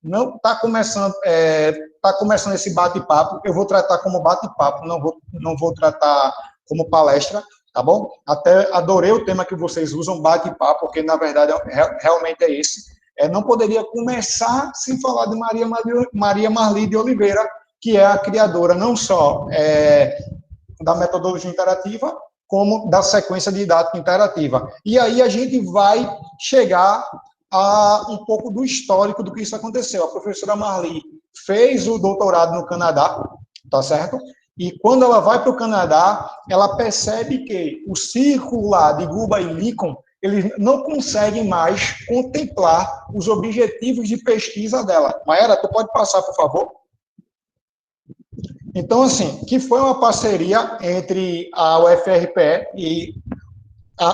não está começando, começando esse bate-papo, eu vou tratar como bate-papo, não vou tratar como palestra, tá bom? Até adorei o tema que vocês usam, bate-papo, porque, na verdade, realmente é esse. Não poderia começar sem falar de Maria Marli de Oliveira, que é a criadora não só da metodologia interativa, como da sequência didática interativa. E aí a gente vai chegar a um pouco do histórico do que isso aconteceu. A professora Marli fez o doutorado no Canadá, tá certo? E quando ela vai para o Canadá, ela percebe que o círculo lá de Guba e Lincoln, eles não conseguem mais contemplar os objetivos de pesquisa dela. Maera, tu pode passar, por favor? Então, assim, que foi uma parceria entre a UFRPE e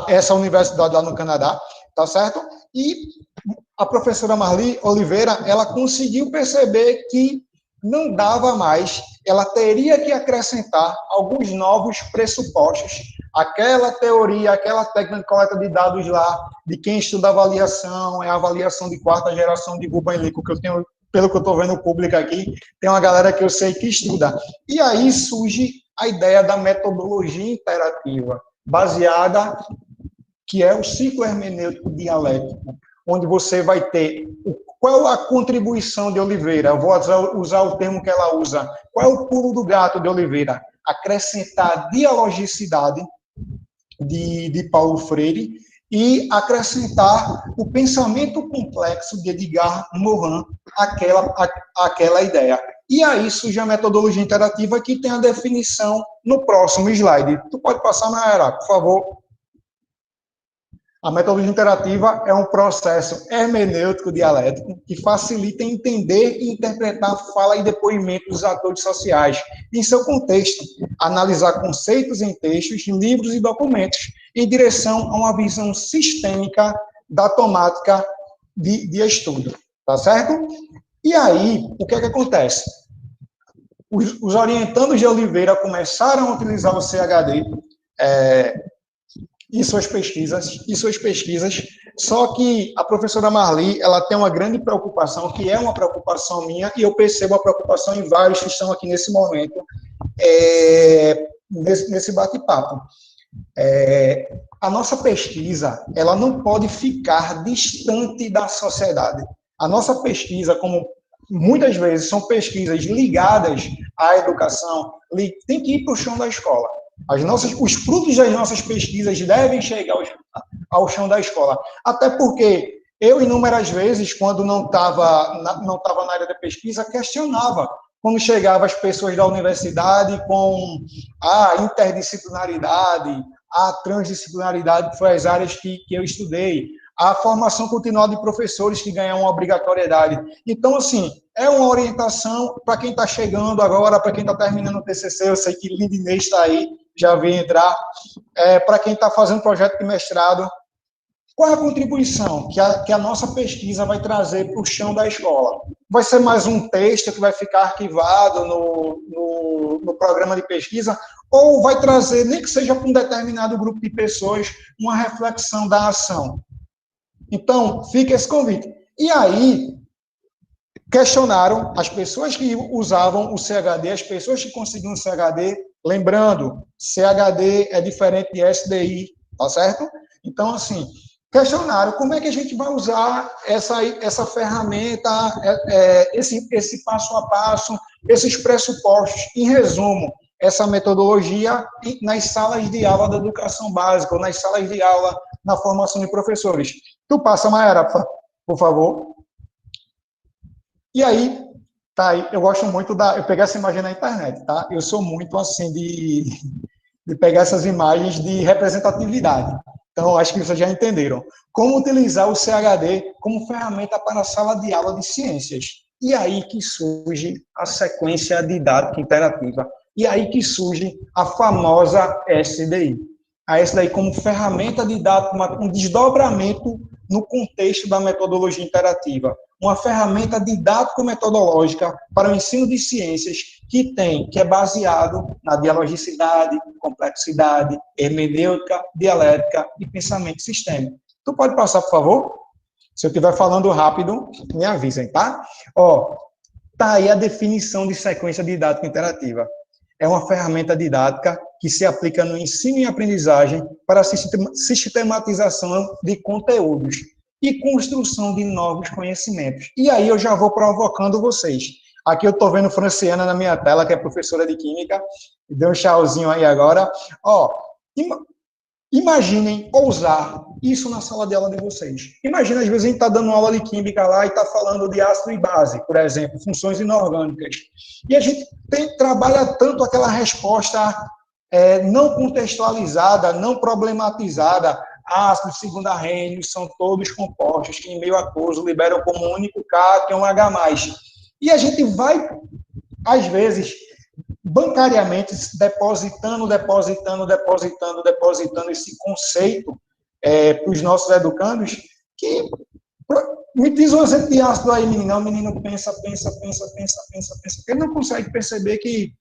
essa universidade lá no Canadá, tá certo? E a professora Marli Oliveira, ela conseguiu perceber que não dava mais, ela teria que acrescentar alguns novos pressupostos. Aquela teoria, aquela técnica de coleta de dados lá, de quem estuda avaliação, é a avaliação de quarta geração de Guba e Lincoln, que eu tenho, pelo que eu estou vendo o público aqui, tem uma galera que eu sei que estuda. E aí surge a ideia da metodologia interativa, baseada, que é o ciclo hermenêutico dialético, onde você vai ter qual a contribuição de Oliveira. Eu vou usar o termo que ela usa. Qual é o pulo do gato de Oliveira? Acrescentar dialogicidade de Paulo Freire e acrescentar o pensamento complexo de Edgar Morin àquela ideia. E aí surge a metodologia interativa, que tem a definição no próximo slide. Tu pode passar, Maera, por favor? A metodologia interativa é um processo hermenêutico dialético que facilita entender e interpretar a fala e depoimento dos atores sociais em seu contexto, analisar conceitos em textos, livros e documentos, em direção a uma visão sistêmica da temática de estudo, tá certo? E aí, o que é que acontece? Os orientandos de Oliveira começaram a utilizar o CHD e suas pesquisas, só que a professora Marli, ela tem uma grande preocupação, que é uma preocupação minha, e eu percebo a preocupação em vários que estão aqui nesse momento, nesse bate-papo. A nossa pesquisa, ela não pode ficar distante da sociedade. A nossa pesquisa, como muitas vezes são pesquisas ligadas à educação, tem que ir para o chão da escola. Os frutos das nossas pesquisas devem chegar ao chão da escola. Até porque eu, inúmeras vezes, quando não estava na área da pesquisa, questionava quando chegavam as pessoas da universidade com a interdisciplinaridade, a transdisciplinaridade, que foi as áreas que eu estudei, a formação continuada de professores que ganham uma obrigatoriedade. Então, assim, é uma orientação para quem está chegando agora, para quem está terminando o TCC, eu sei que Lindinês está aí, já veio entrar, para quem está fazendo projeto de mestrado, qual é a contribuição que a nossa pesquisa vai trazer para o chão da escola? Vai ser mais um texto que vai ficar arquivado no programa de pesquisa, ou vai trazer, nem que seja para um determinado grupo de pessoas, uma reflexão da ação? Então, fica esse convite. E aí, questionaram as pessoas que usavam o CHD, as pessoas que conseguiam o CHD, lembrando, CHD é diferente de SDI, tá certo? Então, assim, questionaram como é que a gente vai usar essa ferramenta, esse passo a passo, esses pressupostos. Em resumo, essa metodologia nas salas de aula da educação básica, ou nas salas de aula na formação de professores. Tu passa, Maera, por favor. E aí, tá aí, eu gosto muito eu peguei essa imagem na internet, tá? Eu sou muito, assim, de pegar essas imagens de representatividade. Então, acho que vocês já entenderam. Como utilizar o CHD como ferramenta para a sala de aula de ciências. E aí que surge a sequência didática interativa. E aí que surge a famosa SDI. A SDI como ferramenta didática, um desdobramento no contexto da metodologia interativa. Uma ferramenta didático-metodológica para o ensino de ciências que é baseado na dialogicidade, complexidade, hermenêutica, dialética e pensamento sistêmico. Tu pode passar, por favor? Se eu estiver falando rápido, me avisem, tá? Ó, tá aí a definição de sequência didática interativa. É uma ferramenta didática que se aplica no ensino e aprendizagem para a sistematização de conteúdos e construção de novos conhecimentos. E aí eu já vou provocando vocês. Aqui eu estou vendo Franciana na minha tela, que é professora de Química, deu um tchauzinho aí agora. Ó, imaginem ousar isso na sala de aula de vocês. Imagina, às vezes, a gente está dando aula de Química lá e está falando de ácido e base, por exemplo, funções inorgânicas. E a gente trabalha tanto aquela resposta não contextualizada, não problematizada. Ácidos segundo Arrhenius são todos compostos que, em meio aquoso, liberam como um único cátion H+. E a gente vai, às vezes, bancariamente, depositando esse conceito para os nossos educandos, que me diz um exemplo de ácido aí, menino. O menino pensa, porque ele não consegue perceber que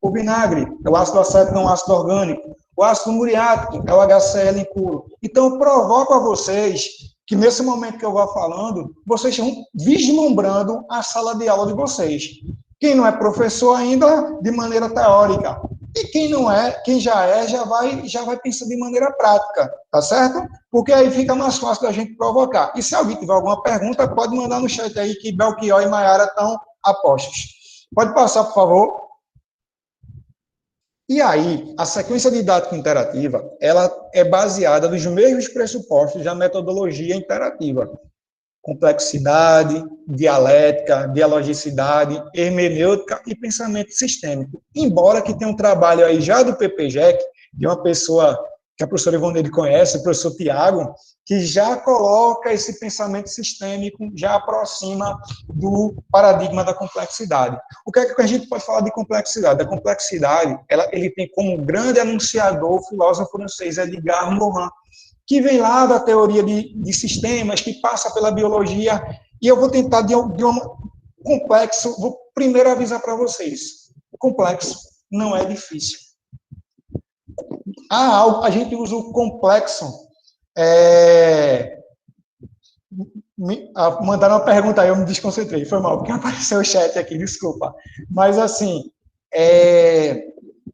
o vinagre é o ácido acético, não é um ácido orgânico. O ácido muriático é o HCl impuro. Então, eu provoco a vocês que, nesse momento que eu vou falando, vocês estão vislumbrando a sala de aula de vocês. Quem não é professor ainda, de maneira teórica. E quem não é, quem já é, já vai pensar de maneira prática, tá certo? Porque aí fica mais fácil da gente provocar. E se alguém tiver alguma pergunta, pode mandar no chat aí, que Belchior e Maiara estão a postos. Pode passar, por favor. E aí, a sequência didática interativa, ela é baseada nos mesmos pressupostos da metodologia interativa. Complexidade, dialética, dialogicidade, hermenêutica e pensamento sistêmico. Embora que tenha um trabalho aí já do PPGEC, de uma pessoa que a professora Ivonne conhece, o professor Tiago, que já coloca esse pensamento sistêmico, já aproxima do paradigma da complexidade. O que é que a gente pode falar de complexidade? A complexidade, ele tem como grande anunciador o filósofo francês Edgar Morin, que vem lá da teoria de sistemas, que passa pela biologia, e eu vou tentar de um complexo, vou primeiro avisar para vocês, o complexo não é difícil. A gente usa o complexo, mandaram uma pergunta aí, eu me desconcentrei, foi mal, porque apareceu o chat aqui, desculpa, mas assim,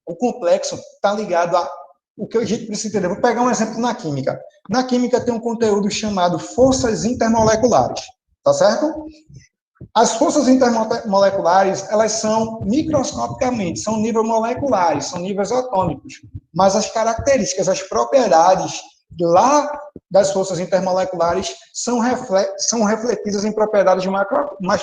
o complexo está ligado a o que a gente precisa entender. Vou pegar um exemplo na química. Na química tem um conteúdo chamado forças intermoleculares, tá certo? As forças intermoleculares, elas são microscopicamente, são níveis moleculares, são níveis atômicos, mas as características, as propriedades lá das forças intermoleculares são refletidas em propriedades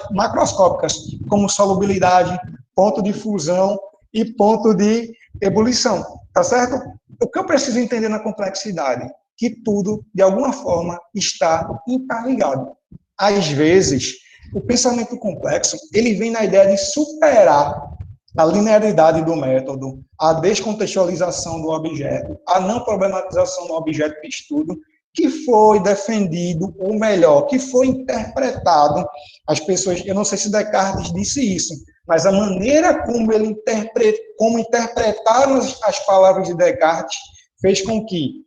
macroscópicas, como solubilidade, ponto de fusão e ponto de ebulição, tá certo? O que eu preciso entender na complexidade? Que tudo, de alguma forma, está interligado. Às vezes, o pensamento complexo, ele vem na ideia de superar a linearidade do método, a descontextualização do objeto, a não problematização do objeto de estudo, que foi defendido, ou melhor, que foi interpretado. As pessoas, eu não sei se Descartes disse isso, mas a maneira como interpretaram as palavras de Descartes fez com que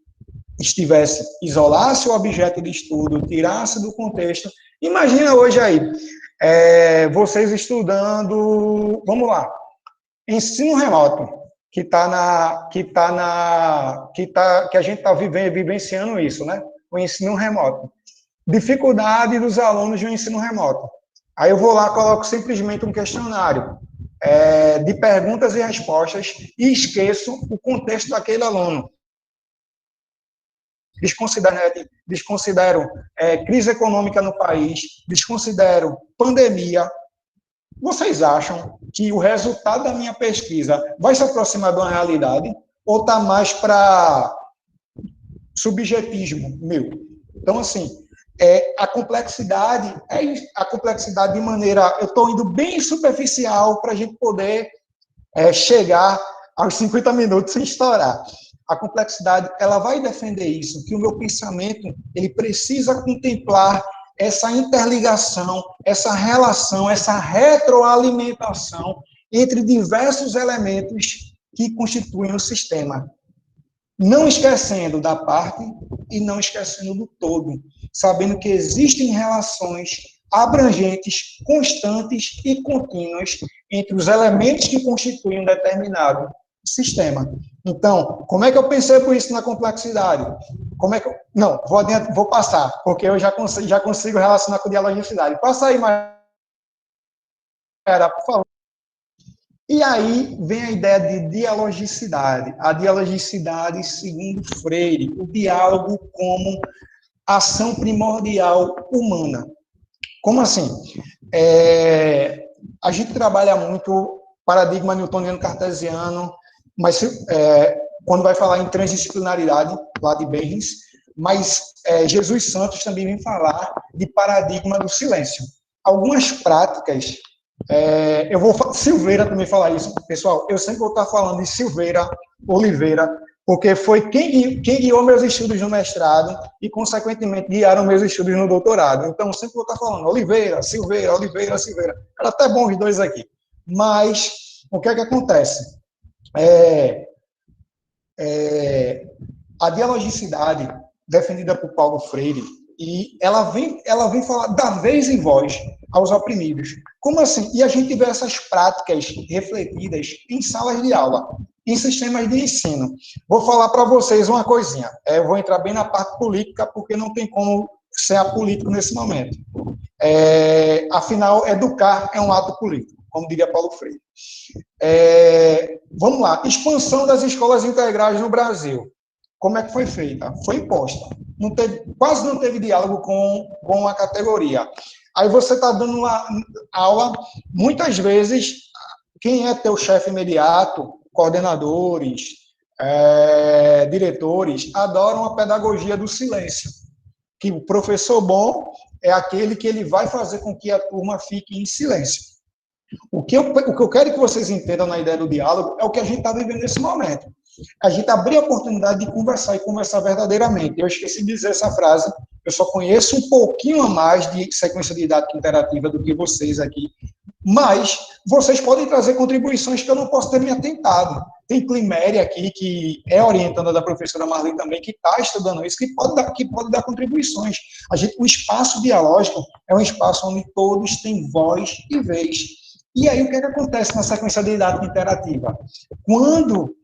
isolasse o objeto de estudo, tirasse do contexto. Imagina hoje aí, vocês estudando, vamos lá, ensino remoto, que a gente está vivenciando isso, né? O ensino remoto. Dificuldade dos alunos do ensino remoto. Aí eu vou lá, coloco simplesmente um questionário de perguntas e respostas e esqueço o contexto daquele aluno. Desconsidero crise econômica no país, desconsidero pandemia. Vocês acham que o resultado da minha pesquisa vai se aproximar de uma realidade ou está mais para subjetismo meu? Então, assim, a complexidade de maneira... Eu estou indo bem superficial para a gente poder chegar aos 50 minutos sem estourar. A complexidade, ela vai defender isso, que o meu pensamento, ele precisa contemplar essa interligação, essa relação, essa retroalimentação entre diversos elementos que constituem o sistema. Não esquecendo da parte e não esquecendo do todo, sabendo que existem relações abrangentes, constantes e contínuas entre os elementos que constituem um determinado sistema. Então, como é que eu pensei por isso na complexidade? Como é que eu... Não, vou passar, porque eu já consigo relacionar com dialogicidade. Passa aí, Maera, por favor. E aí vem a ideia de dialogicidade. A dialogicidade, segundo Freire, o diálogo como ação primordial humana. Como assim? A gente trabalha muito paradigma newtoniano cartesiano, mas quando vai falar em transdisciplinaridade, lá de Bergens, mas Jesus Santos também vem falar de paradigma do silêncio. Algumas práticas, Silveira também falar isso, pessoal, eu sempre vou estar falando de Silveira, Oliveira, porque foi quem guiou meus estudos no mestrado e, consequentemente, guiaram meus estudos no doutorado. Então, sempre vou estar falando Oliveira, Silveira, Oliveira, Silveira. Era até bom os dois aqui. Mas, o que é que acontece? A dialogicidade, defendida por Paulo Freire, e ela vem falar da vez em voz aos oprimidos. Como assim? E a gente vê essas práticas refletidas em salas de aula, em sistemas de ensino. Vou falar para vocês uma coisinha. Eu vou entrar bem na parte política, porque não tem como ser apolítico nesse momento. Afinal, educar é um ato político, como diria Paulo Freire. Vamos lá. Expansão das escolas integrais no Brasil. Como é que foi feita? Foi imposta. Quase não teve diálogo com a categoria. Aí você está dando uma aula, muitas vezes, quem é teu chefe imediato, coordenadores, diretores, adoram a pedagogia do silêncio, que o professor bom é aquele que ele vai fazer com que a turma fique em silêncio. O que eu quero que vocês entendam na ideia do diálogo é o que a gente está vivendo nesse momento. A gente abrir a oportunidade de conversar e conversar verdadeiramente. Eu esqueci de dizer essa frase, eu só conheço um pouquinho a mais de sequência didática interativa do que vocês aqui, mas vocês podem trazer contribuições que eu não posso ter me atentado. Tem Climéria aqui, que é orientanda da professora Marli também, que está estudando isso, que pode dar contribuições. O espaço dialógico é um espaço onde todos têm voz e vez. E aí, o que acontece na sequência didática interativa? Quando,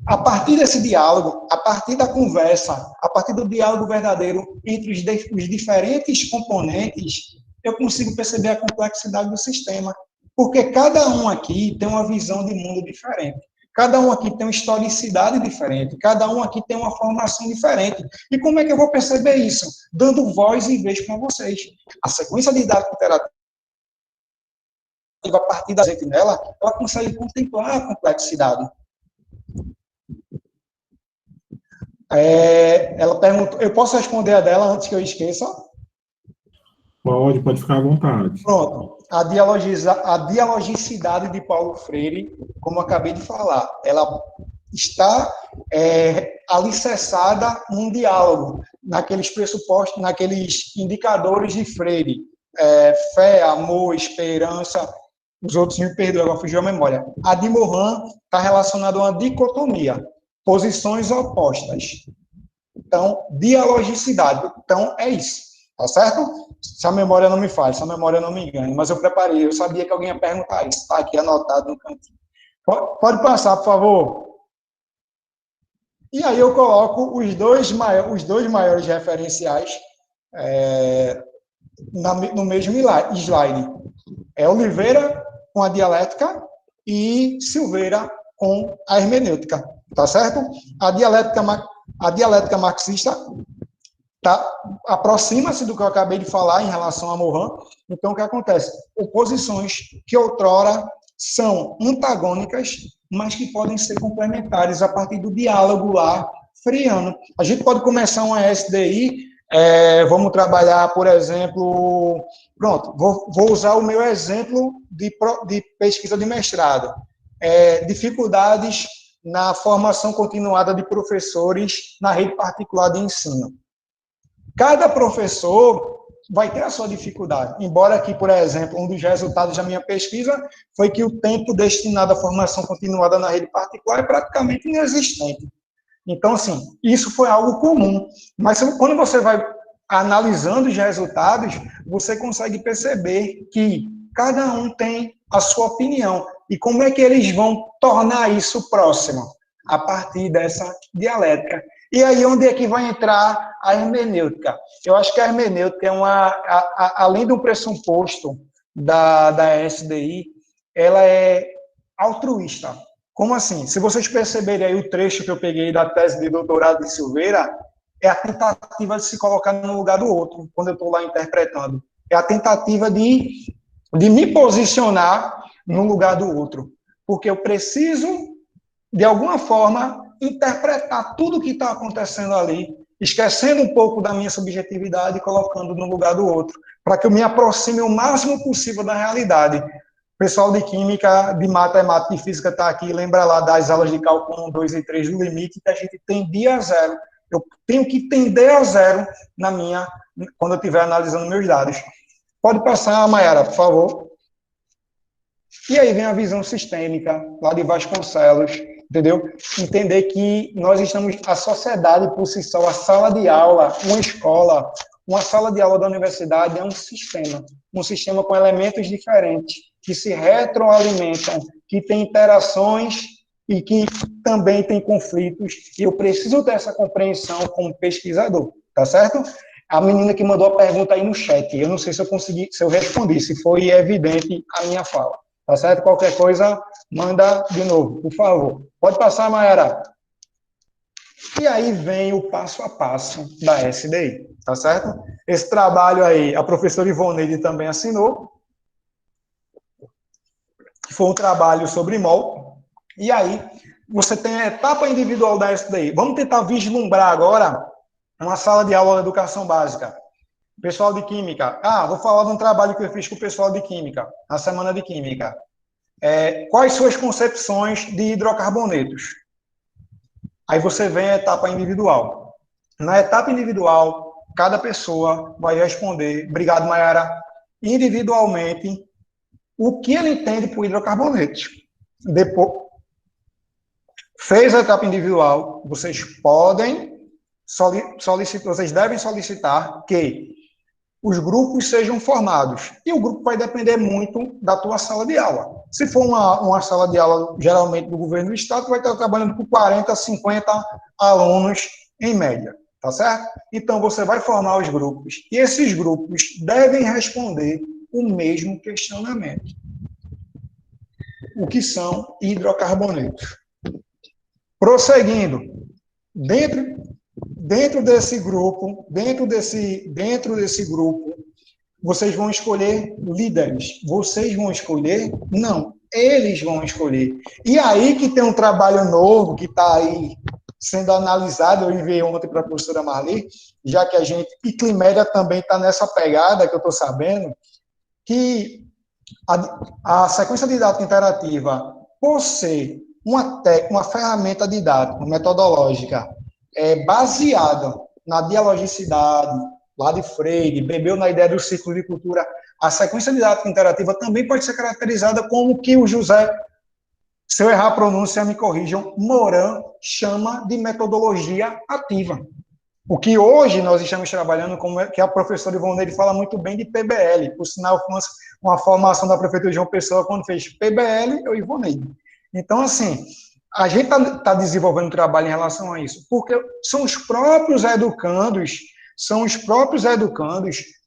a partir desse diálogo, a partir da conversa, a partir do diálogo verdadeiro entre os diferentes componentes, eu consigo perceber a complexidade do sistema. Porque cada um aqui tem uma visão de mundo diferente. Cada um aqui tem uma historicidade diferente. Cada um aqui tem uma formação diferente. E como é que eu vou perceber isso? Dando voz e vez para vocês. A sequência didática interativa, a partir da gente nela, ela consegue contemplar a complexidade. Ela perguntou, eu posso responder a dela antes que eu esqueça? Pode ficar à vontade. Pronto. A dialogicidade de Paulo Freire, como eu acabei de falar, ela está alicerçada num diálogo, naqueles pressupostos, naqueles indicadores de Freire, fé, amor, esperança, os outros me perdoam, agora fugiu a memória. A de Morin está relacionada a uma dicotomia, posições opostas. Então, dialogicidade. Então, é isso. Tá certo? Se a memória não me falha, se a memória não me engane. Mas eu preparei, eu sabia que alguém ia perguntar isso. Está aqui anotado no cantinho. Pode passar, por favor. E aí eu coloco os dois maiores referenciais no mesmo slide. Oliveira com a dialética e Silveira com a hermenêutica. Tá certo? A dialética marxista aproxima-se do que eu acabei de falar em relação a Morin. Então, o que acontece? Oposições que outrora são antagônicas, mas que podem ser complementares a partir do diálogo lá freiano. A gente pode começar uma SDI, vamos trabalhar, por exemplo... Pronto, vou usar o meu exemplo de pesquisa de mestrado. Dificuldades na formação continuada de professores na rede particular de ensino. Cada professor vai ter a sua dificuldade, embora que, por exemplo, um dos resultados da minha pesquisa foi que o tempo destinado à formação continuada na rede particular é praticamente inexistente. Então, assim, isso foi algo comum. Mas quando você vai analisando os resultados, você consegue perceber que cada um tem a sua opinião. E como é que eles vão tornar isso próximo? A partir dessa dialética. E aí, onde é que vai entrar a hermenêutica? Eu acho que a hermenêutica é além do pressuposto da SDI, ela é altruísta. Como assim? Se vocês perceberem aí o trecho que eu peguei da tese de doutorado de Silveira, é a tentativa de se colocar no lugar do outro, quando eu estou lá interpretando. É a tentativa de me posicionar no lugar do outro. Porque eu preciso, de alguma forma, interpretar tudo o que está acontecendo ali, esquecendo um pouco da minha subjetividade e colocando no lugar do outro, para que eu me aproxime o máximo possível da realidade. O pessoal de química, de matemática e física está aqui, lembra lá das aulas de cálculo 1, 2 e 3 do limite, que a gente tendia a zero. Eu tenho que tender a zero quando eu estiver analisando meus dados. Pode passar, Mayara, por favor. E aí vem a visão sistêmica, lá de Vasconcelos, entendeu? Entender que nós estamos, a sociedade por si só, a sala de aula, uma escola, uma sala de aula da universidade é um sistema com elementos diferentes, que se retroalimentam, que tem interações e que também tem conflitos, e eu preciso dessa compreensão como pesquisador, tá certo? A menina que mandou a pergunta aí no chat, eu não sei se eu consegui, se eu respondi, se foi evidente a minha fala. Tá certo? Qualquer coisa, manda de novo, por favor. Pode passar, Mayara. E aí vem o passo a passo da SDI, tá certo? Esse trabalho aí, a professora Ivoneide também assinou, que foi um trabalho sobre MOL. E aí, você tem a etapa individual da SDI. Vamos tentar vislumbrar agora uma sala de aula de educação básica. Pessoal de química. Vou falar de um trabalho que eu fiz com o pessoal de química, na semana de química. Quais suas concepções de hidrocarbonetos? Aí você vem a etapa individual. Na etapa individual, cada pessoa vai responder, obrigado, Mayara, individualmente, o que ele entende por hidrocarbonetos. Depois, fez a etapa individual, vocês podem solicitar, vocês devem solicitar que os grupos sejam formados. E o grupo vai depender muito da tua sala de aula. Se for uma sala de aula, geralmente, do governo do estado, vai estar trabalhando com 40, 50 alunos em média, tá certo? Então, você vai formar os grupos. E esses grupos devem responder o mesmo questionamento. O que são hidrocarbonetos? Prosseguindo, dentro desse grupo, vocês vão escolher líderes. Vocês vão escolher? Não, eles vão escolher. E aí que tem um trabalho novo que está aí sendo analisado, eu enviei ontem para a professora Marli, já que a gente, e Climédia também está nessa pegada, que eu estou sabendo, que a sequência didática interativa, por ser uma ferramenta didática, metodológica, baseada na dialogicidade, lá de Freire, bebeu na ideia do ciclo de cultura, a sequência didática interativa também pode ser caracterizada como que o José, se eu errar a pronúncia, me corrijam, Morin chama de metodologia ativa. O que hoje nós estamos trabalhando, que a professora Ivoneide fala muito bem de PBL, por sinal, uma formação da Prefeitura de João Pessoa, quando fez PBL, eu Ivoneide. Então, assim, a gente está desenvolvendo um trabalho em relação a isso, porque são os próprios educandos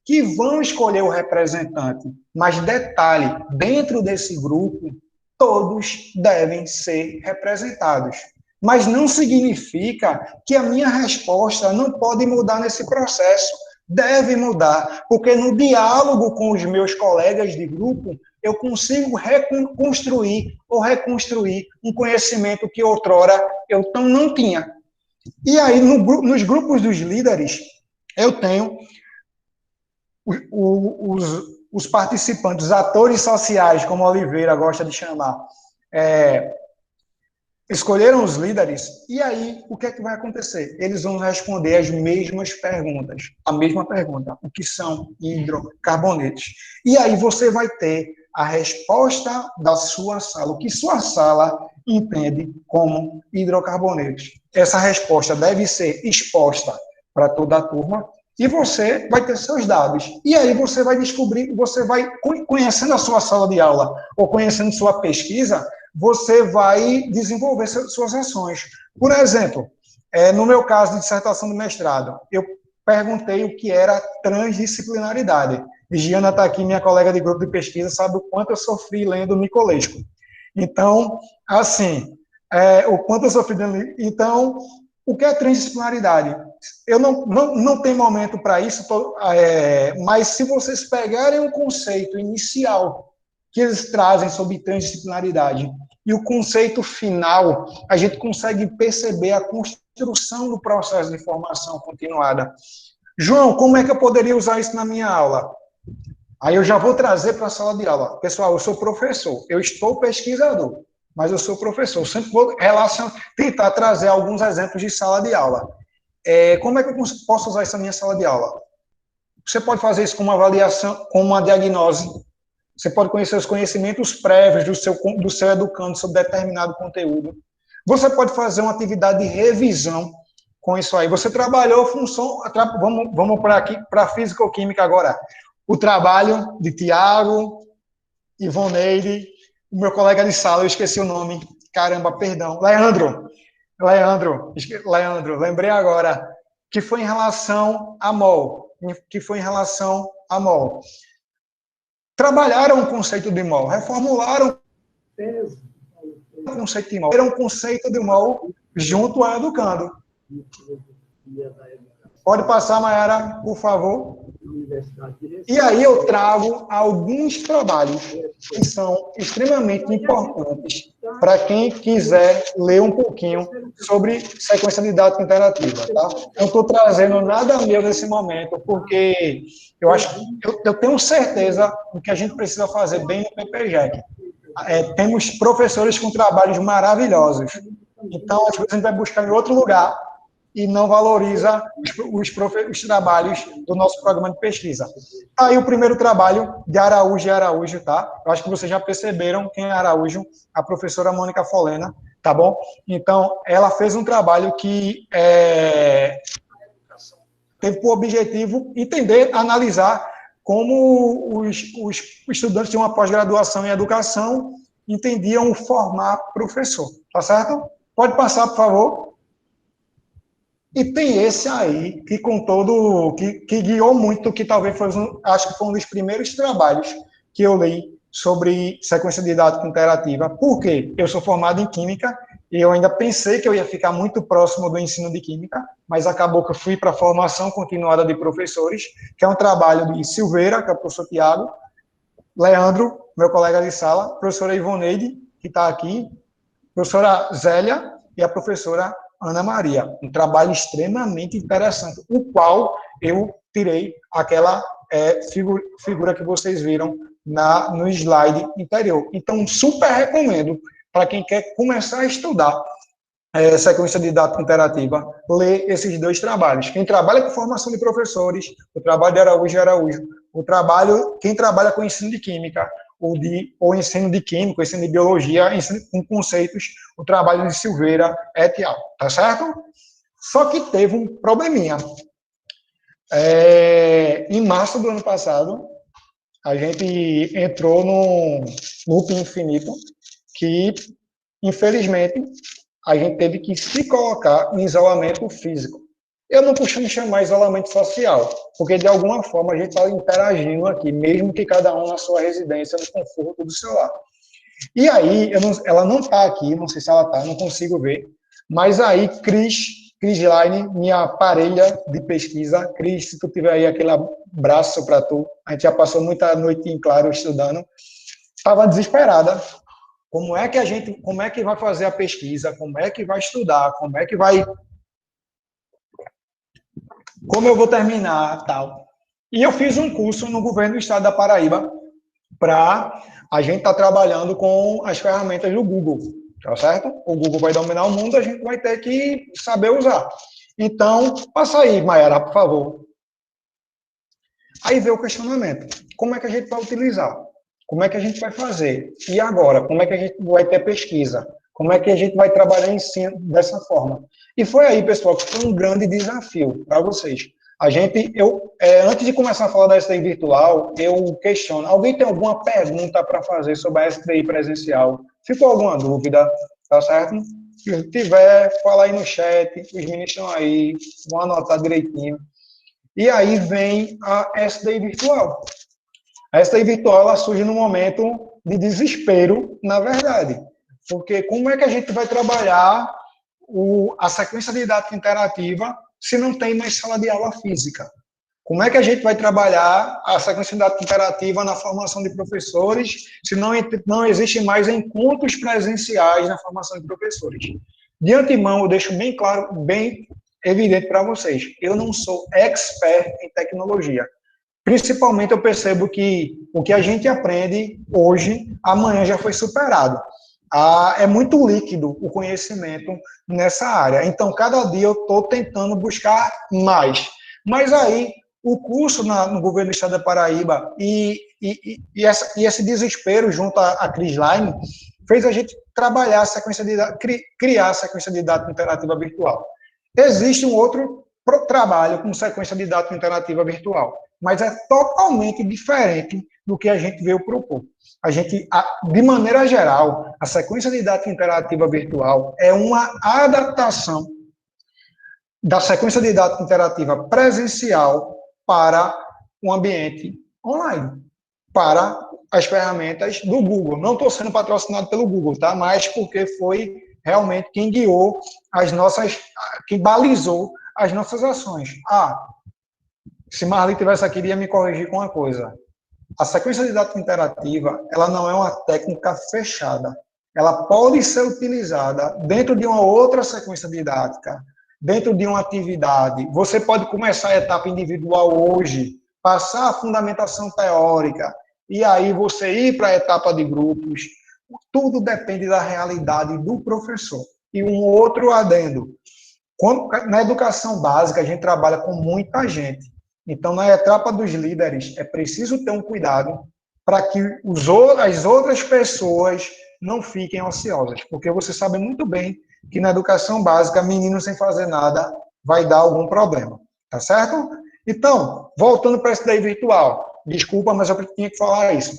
que vão escolher o representante. Mas, detalhe, dentro desse grupo, todos devem ser representados. Mas não significa que a minha resposta não pode mudar nesse processo. Deve mudar, porque no diálogo com os meus colegas de grupo, eu consigo reconstruir um conhecimento que outrora eu não tinha. E aí, nos grupos dos líderes, eu tenho os participantes, os atores sociais, como a Oliveira gosta de chamar, escolheram os líderes, e aí o que é que vai acontecer? Eles vão responder as mesmas perguntas, a mesma pergunta, o que são hidrocarbonetos. E aí você vai ter a resposta da sua sala, o que sua sala entende como hidrocarbonetos. essa resposta deve ser exposta para toda a turma, e você vai ter seus dados. E aí você vai descobrir, você vai, conhecendo a sua sala de aula, ou conhecendo sua pesquisa, você vai desenvolver suas ações. Por exemplo, no meu caso de dissertação de mestrado, eu perguntei o que era transdisciplinaridade. Giana está aqui, minha colega de grupo de pesquisa, sabe o quanto eu sofri lendo Nicolesco. Então, assim, o quanto eu sofri lendo... Então, o que é transdisciplinaridade? Eu não tenho momento para isso, mas se vocês pegarem o conceito inicial que eles trazem sobre transdisciplinaridade e o conceito final, a gente consegue perceber a construção do processo de formação continuada. João, como é que eu poderia usar isso na minha aula? Aí eu já vou trazer para a sala de aula. Pessoal, eu sou professor, eu estou pesquisador, mas eu sou professor. Eu sempre vou tentar trazer alguns exemplos de sala de aula. Como é que eu posso usar isso na minha sala de aula? Você pode fazer isso com uma avaliação, com uma diagnose. Você pode conhecer os conhecimentos prévios do seu educando sobre determinado conteúdo. Você pode fazer uma atividade de revisão com isso aí. Você trabalhou função... Vamos para aqui, para físico-química agora. O trabalho de Tiago, Ivoneide, o meu colega de sala, eu esqueci o nome. Caramba, perdão. Leandro, lembrei agora, que foi em relação a mol. Trabalharam o conceito de mol, reformularam o conceito de mol. Era um conceito de mol junto ao educando. Pode passar, Mayara, por favor. E aí eu trago alguns trabalhos que são extremamente importantes para quem quiser ler um pouquinho sobre sequência didática interativa, tá? Eu estou trazendo nada meu nesse momento, porque eu tenho certeza do que a gente precisa fazer bem no PPGEC. Temos professores com trabalhos maravilhosos. Então, às vezes a gente vai buscar em outro lugar e não valoriza os trabalhos do nosso programa de pesquisa. Aí o primeiro trabalho de Araújo e Araújo, tá? Eu acho que vocês já perceberam quem é Araújo, a professora Mônica Folena, tá bom? Então, ela fez um trabalho que teve por objetivo entender, analisar como os estudantes de uma pós-graduação em educação entendiam formar professor, tá certo? Pode passar, por favor. E tem esse aí, que com todo, que guiou muito, que talvez foi, acho que foi um dos primeiros trabalhos que eu li sobre sequência didática interativa. Por quê? Eu sou formado em Química, e eu ainda pensei que eu ia ficar muito próximo do ensino de Química, mas acabou que eu fui para a formação continuada de professores, que é um trabalho de Silveira, que é o professor Tiago, Leandro, meu colega de sala, professora Ivoneide, que está aqui, professora Zélia e a professora Ana Maria. Um trabalho extremamente interessante, o qual eu tirei aquela figura que vocês viram no slide anterior. Então, super recomendo para quem quer começar a estudar sequência didática interativa, ler esses dois trabalhos. Quem trabalha com formação de professores, o trabalho de Araújo e Araújo, quem trabalha com ensino de química, ou ensino de química, ensino de biologia, ensino com conceitos, o trabalho de Silveira et al. Tá certo? Só que teve um probleminha. Em março do ano passado, a gente entrou num loop infinito que, infelizmente, a gente teve que se colocar em isolamento físico. Eu não costumo chamar isolamento social, porque de alguma forma a gente está interagindo aqui, mesmo que cada um na sua residência, no conforto do seu lar. E aí, ela não está aqui, não sei se ela está, não consigo ver, mas aí, Cris Line, minha parelha de pesquisa, Cris, se tu tiver aí aquele abraço para tu, a gente já passou muita noite em claro estudando, estava desesperada. Como é que vai fazer a pesquisa? Como é que vai estudar? Como eu vou terminar, tal. E eu fiz um curso no governo do estado da Paraíba para a gente estar trabalhando com as ferramentas do Google, tá certo? O Google vai dominar o mundo, a gente vai ter que saber usar. Então, passa aí, Mayara, por favor. Aí vem o questionamento. Como é que a gente vai utilizar? Como é que a gente vai fazer? E agora? Como é que a gente vai ter pesquisa? Como é que a gente vai trabalhar em ensino dessa forma? E foi aí, pessoal, que foi um grande desafio para vocês. Antes de começar a falar da STI virtual, eu questiono, alguém tem alguma pergunta para fazer sobre a STI presencial? Ficou alguma dúvida? Tá certo? Se tiver, fala aí no chat, os meninos estão aí, vão anotar direitinho. E aí vem a STI virtual. A STI virtual ela surge num momento de desespero, na verdade. Porque como é que a gente vai trabalhar a sequência didática interativa se não tem mais sala de aula física? Como é que a gente vai trabalhar a sequência didática interativa na formação de professores se não existe mais encontros presenciais na formação de professores? De antemão, eu deixo bem claro, bem evidente para vocês, eu não sou expert em tecnologia. Principalmente, eu percebo que o que a gente aprende hoje, amanhã já foi superado. É muito líquido o conhecimento nessa área. Então, cada dia eu estou tentando buscar mais. Mas aí, o curso no governo do estado da Paraíba e esse desespero junto à Crisline fez a gente trabalhar a sequência criar a sequência didática interativa virtual. Existe um outro trabalho com sequência didática interativa virtual, mas é totalmente diferente do que a gente veio propor. De maneira geral, a sequência didática interativa virtual é uma adaptação da sequência didática interativa presencial para um ambiente online, para as ferramentas do Google. Não estou sendo patrocinado pelo Google, tá? Mas porque foi realmente quem guiou quem balizou as nossas ações. Se Marli tivesse aqui, ia me corrigir com uma coisa. A sequência didática interativa, ela não é uma técnica fechada. Ela pode ser utilizada dentro de uma outra sequência didática, dentro de uma atividade. Você pode começar a etapa individual hoje, passar a fundamentação teórica, e aí você ir para a etapa de grupos. Tudo depende da realidade do professor. E um outro adendo. Na educação básica, a gente trabalha com muita gente. Então, na etapa dos líderes, é preciso ter um cuidado para que as outras pessoas não fiquem ociosas. Porque você sabe muito bem que na educação básica, menino sem fazer nada vai dar algum problema. Tá certo? Então, voltando para a SDI virtual. Desculpa, mas eu tinha que falar isso.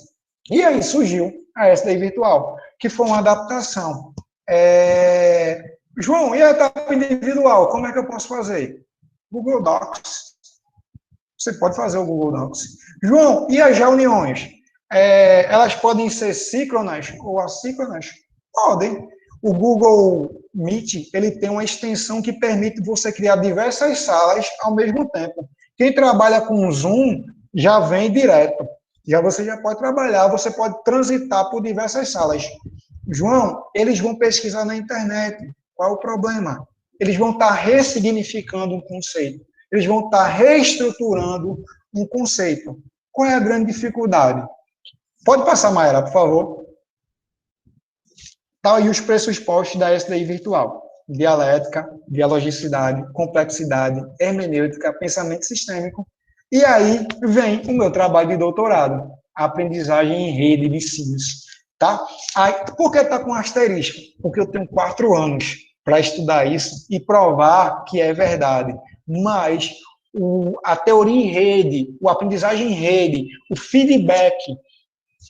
E aí surgiu a SDI virtual, que foi uma adaptação. João, e a etapa individual, como é que eu posso fazer? Google Docs. Você pode fazer o Google Docs. João, e as reuniões? Elas podem ser síncronas ou assíncronas? Podem. O Google Meet, ele tem uma extensão que permite você criar diversas salas ao mesmo tempo. Quem trabalha com Zoom já vem direto. Você já pode trabalhar, você pode transitar por diversas salas. João, eles vão pesquisar na internet. Qual é o problema? Eles vão estar ressignificando um conceito. Eles vão estar reestruturando um conceito. Qual é a grande dificuldade? Pode passar, Mayra, por favor. Tá aí os pressupostos da SDI virtual. Dialética, dialogicidade, complexidade, hermenêutica, pensamento sistêmico. E aí vem o meu trabalho de doutorado, aprendizagem em rede de ensinos. Tá? Por que está com asterisco? Porque eu tenho 4 anos para estudar isso e provar que é verdade. Mas a teoria em rede, a aprendizagem em rede, o feedback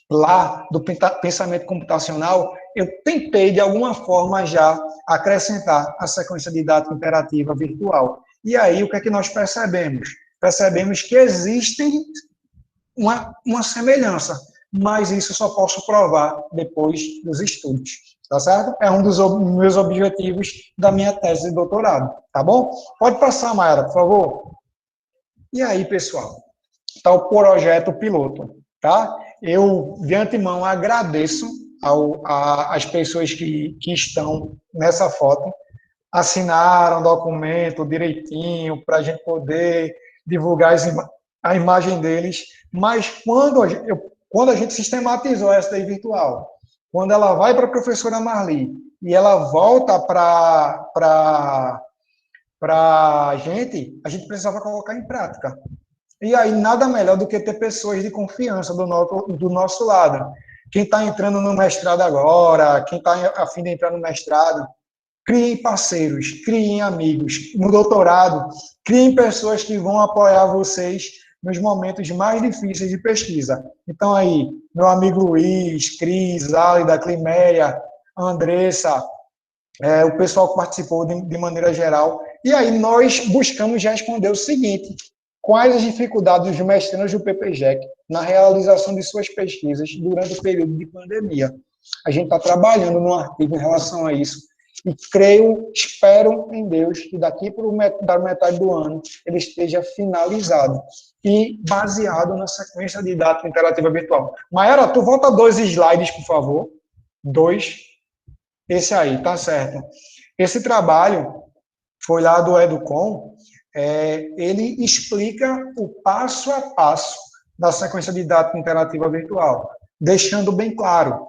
lá do pensamento computacional, eu tentei, de alguma forma, já acrescentar a sequência didática interativa virtual. E aí, o que é que nós percebemos? Percebemos que existe uma semelhança, mas isso só posso provar depois dos estudos, tá certo? É um dos meus objetivos da minha tese de doutorado, tá bom? Pode passar, Mayra, por favor. E aí, pessoal, está o projeto piloto, tá? Eu, de antemão, agradeço às pessoas que estão nessa foto, assinaram o documento direitinho para a gente poder divulgar a imagem deles, mas quando a gente sistematizou essa daí virtual, quando ela vai para a professora Marli e ela volta para a gente precisava colocar em prática. E aí, nada melhor do que ter pessoas de confiança do nosso lado. Quem está entrando no mestrado agora, quem está a fim de entrar no mestrado, criem parceiros, criem amigos. No doutorado, criem pessoas que vão apoiar vocês nos momentos mais difíceis de pesquisa. Então, aí, meu amigo Luiz, Cris, Álida, Climeia, Andressa, o pessoal que participou de maneira geral. E aí nós buscamos responder o seguinte: quais as dificuldades dos mestrandos do PPGEC na realização de suas pesquisas durante o período de pandemia? A gente está trabalhando num artigo em relação a isso e espero em Deus que daqui para a metade do ano ele esteja finalizado e baseado na sequência didática interativa virtual. Mayara, tu volta 2 slides, por favor. 2. Esse aí, tá certo. Esse trabalho foi lá do Educom, ele explica o passo a passo da sequência didática interativa virtual, deixando bem claro,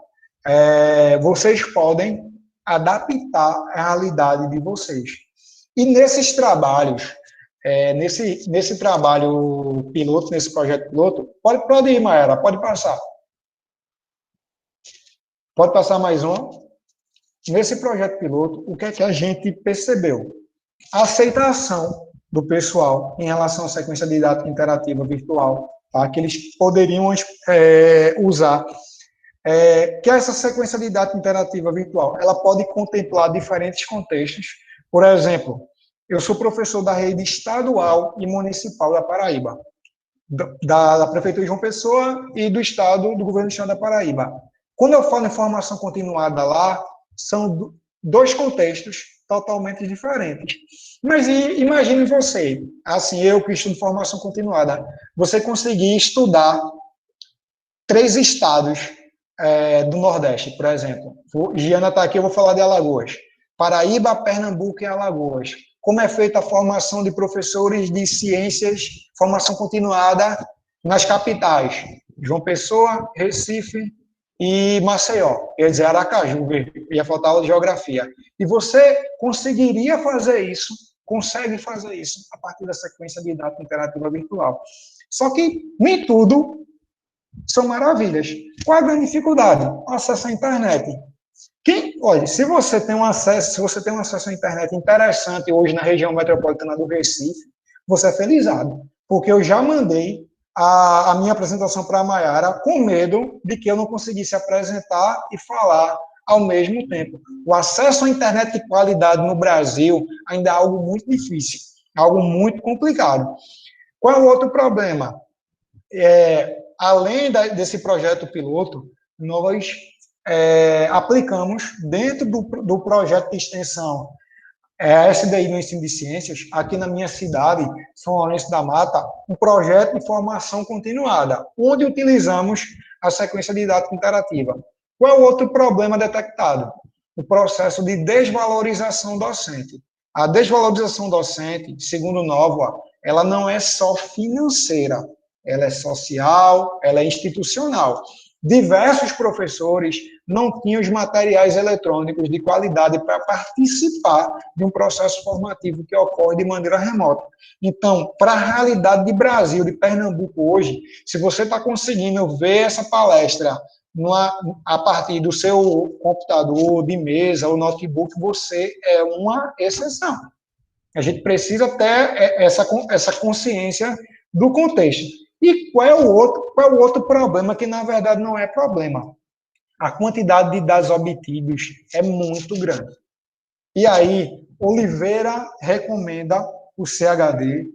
vocês podem adaptar a realidade de vocês. E nesses trabalhos, nesse trabalho piloto, nesse projeto piloto, pode ir, Maera, pode passar. Pode passar mais um. Nesse projeto piloto, o que é que a gente percebeu? A aceitação do pessoal em relação à sequência didática interativa virtual, tá? Que eles poderiam usar. Que essa sequência didática interativa virtual, ela pode contemplar diferentes contextos. Por exemplo, eu sou professor da rede estadual e municipal da Paraíba, da Prefeitura de João Pessoa e do Estado, do Governo do Estado da Paraíba. Quando eu falo em formação continuada lá, são 2 contextos totalmente diferentes. Mas imagine você, assim, eu que estudo formação continuada, você conseguir estudar 3 estados do Nordeste, por exemplo. Giana está aqui, eu vou falar de Alagoas. Paraíba, Pernambuco e Alagoas. Como é feita a formação de professores de ciências, formação continuada nas capitais? João Pessoa, Recife e Maceió. Quer dizer, Aracaju, ia faltar aula de geografia. E você conseguiria fazer isso, consegue fazer isso a partir da sequência didática interativa virtual. Só que nem tudo são maravilhas. Qual a grande dificuldade? O acesso à internet. Olha, se você tem um acesso à internet interessante hoje na região metropolitana do Recife, você é felizado, porque eu já mandei a minha apresentação para a Mayara com medo de que eu não conseguisse apresentar e falar ao mesmo tempo. O acesso à internet de qualidade no Brasil ainda é algo muito difícil, algo muito complicado. Qual é o outro problema? Além desse projeto piloto, nós aplicamos dentro do projeto de extensão a SDI no ensino de ciências, aqui na minha cidade, São Lourenço da Mata, um projeto de formação continuada, onde utilizamos a sequência didática interativa. Qual é o outro problema detectado? O processo de desvalorização docente. A desvalorização docente, segundo Nova, ela não é só financeira, ela é social, ela é institucional. Diversos professores não tinham os materiais eletrônicos de qualidade para participar de um processo formativo que ocorre de maneira remota. Então, para a realidade de Brasil, de Pernambuco hoje, se você está conseguindo ver essa palestra a partir do seu computador, de mesa ou notebook, você é uma exceção. A gente precisa ter essa consciência do contexto. E qual é o outro problema que, na verdade, não é problema? A quantidade de dados obtidos é muito grande. E aí, Oliveira recomenda o CHD,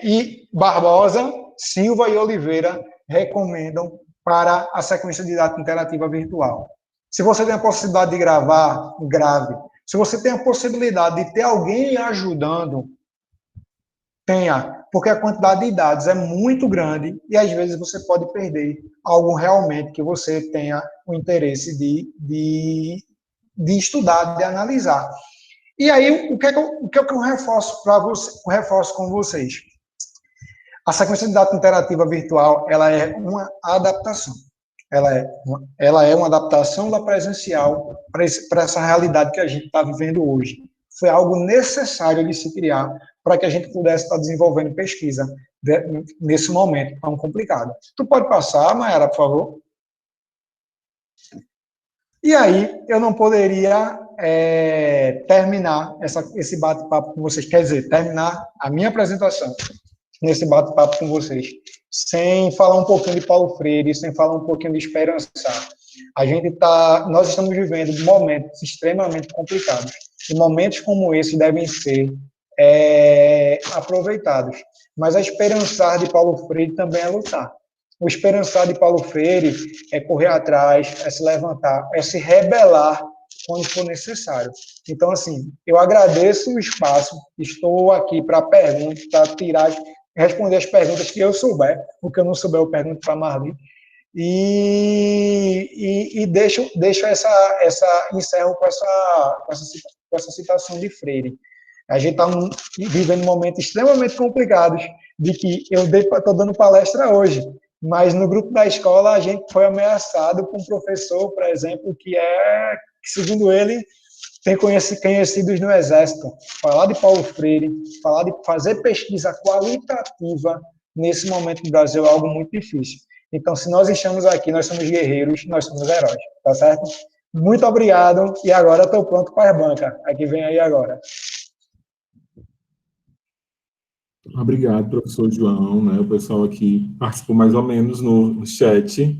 e Barbosa, Silva e Oliveira recomendam para a sequência didática interativa virtual. Se você tem a possibilidade de gravar, grave. Se você tem a possibilidade de ter alguém ajudando, tenha, porque a quantidade de dados é muito grande e às vezes você pode perder algo realmente que você tenha o interesse de estudar, de analisar. E aí, o que é que eu reforço com vocês? A sequência didática interativa virtual, ela é uma adaptação. Ela é uma adaptação da presencial para essa realidade que a gente está vivendo hoje. Foi algo necessário de se criar para que a gente pudesse estar desenvolvendo pesquisa nesse momento tão complicado. Tu pode passar, Mayara, por favor? E aí, eu não poderia terminar esse bate-papo com vocês, quer dizer, terminar a minha apresentação nesse bate-papo com vocês, sem falar um pouquinho de Paulo Freire, sem falar um pouquinho de Esperança. Nós estamos vivendo momentos extremamente complicados, e momentos como esse devem ser aproveitados. Mas a esperançar de Paulo Freire também é lutar. O esperançar de Paulo Freire é correr atrás, é se levantar, é se rebelar quando for necessário. Então, assim, eu agradeço o espaço, estou aqui para perguntas, para responder as perguntas que eu souber, o que eu não souber eu pergunto para a Marli, e encerro com essa citação de Freire. A gente está vivendo momentos extremamente complicados, de que eu estou dando palestra hoje, mas no grupo da escola a gente foi ameaçado com um professor, por exemplo, que segundo ele, tem conhecidos no Exército. Falar de Paulo Freire, falar de fazer pesquisa qualitativa nesse momento do Brasil é algo muito difícil. Então, se nós estamos aqui, nós somos guerreiros, nós somos heróis, tá certo? Muito obrigado, e agora estou pronto para a banca. Aqui vem aí agora. Obrigado, professor João, né? O pessoal aqui participou mais ou menos no chat,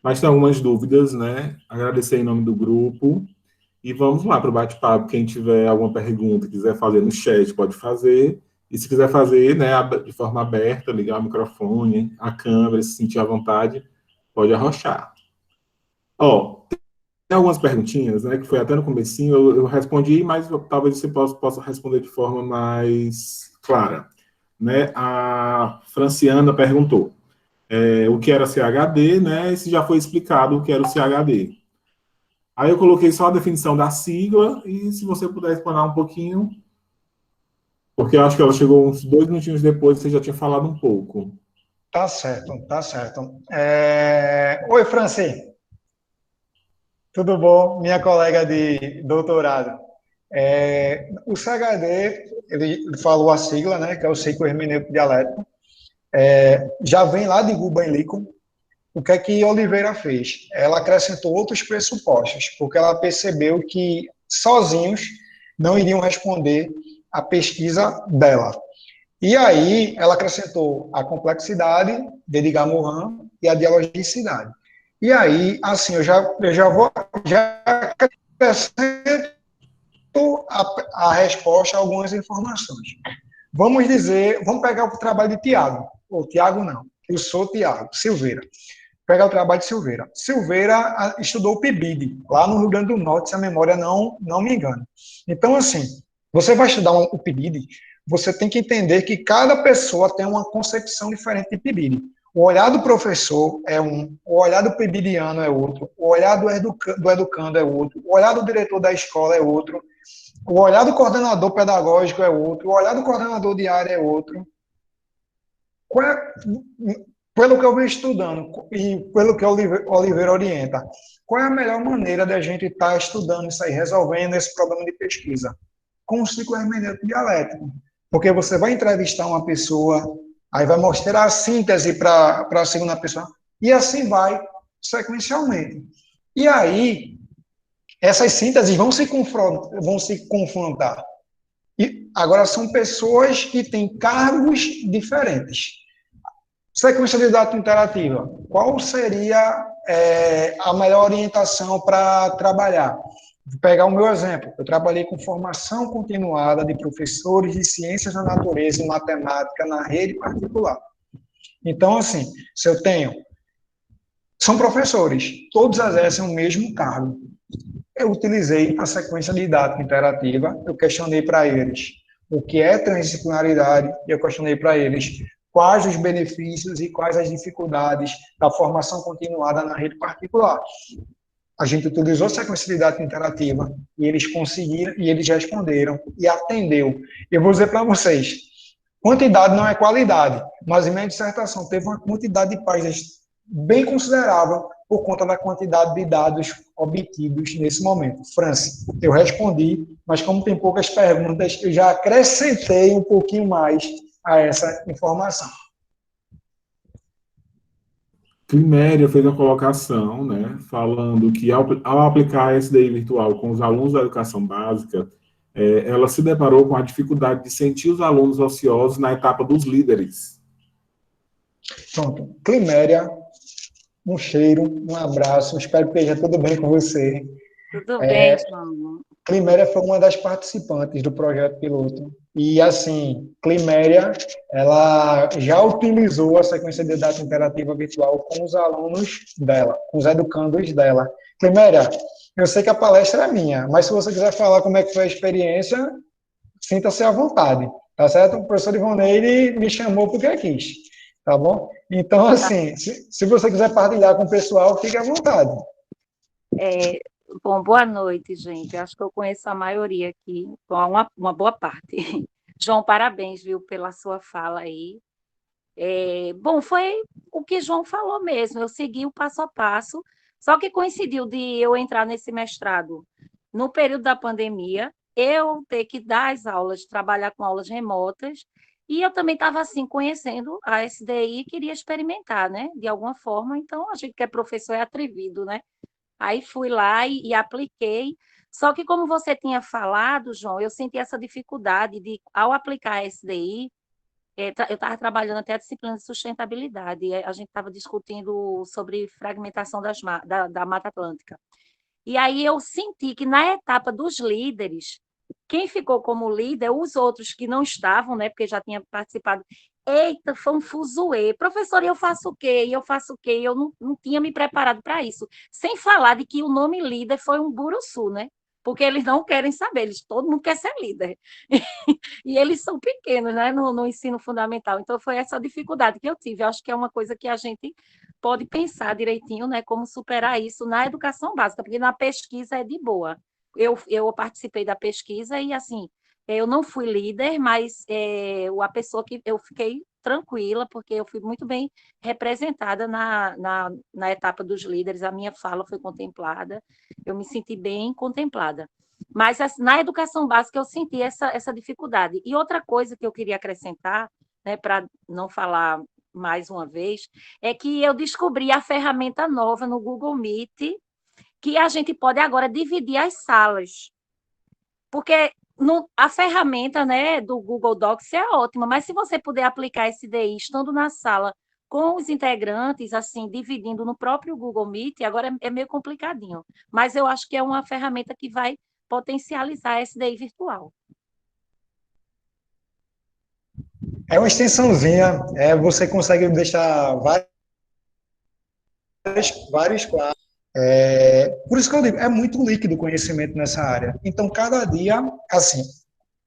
mas tem algumas dúvidas, né? Agradecer em nome do grupo, e vamos lá para o bate-papo. Quem tiver alguma pergunta, quiser fazer no chat, pode fazer, e se quiser fazer, né, de forma aberta, ligar o microfone, a câmera, se sentir à vontade, pode arrochar. Ó, tem algumas perguntinhas, né, que foi até no comecinho, eu respondi, mas talvez você possa responder de forma mais clara. Né? A Franciana perguntou o que era CHD, né? E se já foi explicado o que era o CHD. Aí eu coloquei só a definição da sigla, e se você puder explanar um pouquinho, porque eu acho que ela chegou uns 2 minutinhos depois, você já tinha falado um pouco. Tá certo, tá certo. Oi, Franci. Tudo bom? Minha colega de doutorado. O CHD, ele falou a sigla, né, que é o ciclo hermenêutico dialético, já vem lá de Rubem Lincoln. O que é que Oliveira fez? Ela acrescentou outros pressupostos, porque ela percebeu que sozinhos não iriam responder à pesquisa dela. E aí ela acrescentou a complexidade de Edgar Morin e a dialogicidade. E aí, assim, eu já acrescento a resposta a algumas informações. Vamos pegar o trabalho de Tiago, ou Tiago não, eu sou Tiago, Silveira. Pegar o trabalho de Silveira. Silveira estudou o PIBID, lá no Rio Grande do Norte, se a memória não me engana. Então, assim, você vai estudar o PIBID, você tem que entender que cada pessoa tem uma concepção diferente de PIBID. O olhar do professor é um, o olhar do PIBIDiano é outro, o olhar do educando é outro, o olhar do diretor da escola é outro, o olhar do coordenador pedagógico é outro, o olhar do coordenador de área é outro. Pelo que eu venho estudando e pelo que Oliveira orienta, qual é a melhor maneira de a gente estar estudando isso aí, resolvendo esse problema de pesquisa? Com o ciclo hermenêutico dialético. Porque você vai entrevistar uma pessoa, aí vai mostrar a síntese para a segunda pessoa, e assim vai sequencialmente. E aí, essas sínteses vão se confrontar. E agora, são pessoas que têm cargos diferentes. Sequência didática interativa. Qual seria a melhor orientação para trabalhar? Vou pegar o meu exemplo. Eu trabalhei com formação continuada de professores de ciências da natureza e matemática na rede particular. Então, assim, se eu tenho... São professores, todos exercem o mesmo cargo. Eu utilizei a sequência didática interativa, eu questionei para eles o que é transdisciplinaridade, e eu questionei para eles quais os benefícios e quais as dificuldades da formação continuada na rede particular. A gente utilizou a sequência didática interativa e eles conseguiram, e eles responderam, e atendeu. Eu vou dizer para vocês, quantidade não é qualidade, mas em minha dissertação teve uma quantidade de páginas bem considerável por conta da quantidade de dados obtidos nesse momento. Franci, eu respondi, mas como tem poucas perguntas, eu já acrescentei um pouquinho mais a essa informação. Climéria fez a colocação, né, falando que ao aplicar a SDI virtual com os alunos da educação básica, ela se deparou com a dificuldade de sentir os alunos ociosos na etapa dos líderes. Pronto. Climéria, um cheiro, um abraço, espero que esteja tudo bem com você. Tudo bem, João. Climéria foi uma das participantes do projeto piloto. E, assim, Climéria, ela já utilizou a sequência didática interativa virtual com os alunos dela, com os educandos dela. Climéria, eu sei que a palestra é minha, mas se você quiser falar como é que foi a experiência, sinta-se à vontade, tá certo? O professor Ivonei me chamou porque quis, tá bom? Então, assim, se você quiser partilhar com o pessoal, fique à vontade. Bom, boa noite, gente. Acho que eu conheço a maioria aqui, uma boa parte. João, parabéns, viu, pela sua fala aí. Bom, foi o que João falou mesmo, eu segui o passo a passo, só que coincidiu de eu entrar nesse mestrado no período da pandemia, eu ter que dar as aulas, trabalhar com aulas remotas, e eu também estava, assim, conhecendo a SDI e queria experimentar, né, de alguma forma, então a gente que é professor é atrevido, né? Aí fui lá e apliquei. Só que, como você tinha falado, João, eu senti essa dificuldade de, ao aplicar a SDI, eu estava trabalhando até a disciplina de sustentabilidade, e a gente estava discutindo sobre fragmentação da Mata Atlântica. E aí eu senti que, na etapa dos líderes, quem ficou como líder, os outros que não estavam, né, porque já tinham participado, eita, foi um fuzuê. Professor, eu faço o quê? E eu faço o quê? Eu não tinha me preparado para isso. Sem falar de que o nome líder foi um buruçu, né? Porque eles não querem saber, todo mundo quer ser líder. E eles são pequenos, né, no ensino fundamental. Então, foi essa dificuldade que eu tive. Eu acho que é uma coisa que a gente pode pensar direitinho, né, como superar isso na educação básica, porque na pesquisa é de boa. Eu participei da pesquisa e, assim, eu não fui líder, mas a pessoa que eu fiquei tranquila, porque eu fui muito bem representada na etapa dos líderes, a minha fala foi contemplada, eu me senti bem contemplada. Mas na educação básica eu senti essa dificuldade. E outra coisa que eu queria acrescentar, né, para não falar mais uma vez, é que eu descobri a ferramenta nova no Google Meet, que a gente pode agora dividir as salas. Porque a ferramenta, né, do Google Docs é ótima, mas se você puder aplicar esse DI estando na sala com os integrantes, assim, dividindo no próprio Google Meet, agora é meio complicadinho. Mas eu acho que é uma ferramenta que vai potencializar a SDI virtual. É uma extensãozinha, você consegue deixar vários quadros. Por isso que eu digo, é muito líquido o conhecimento nessa área. Então, cada dia, assim,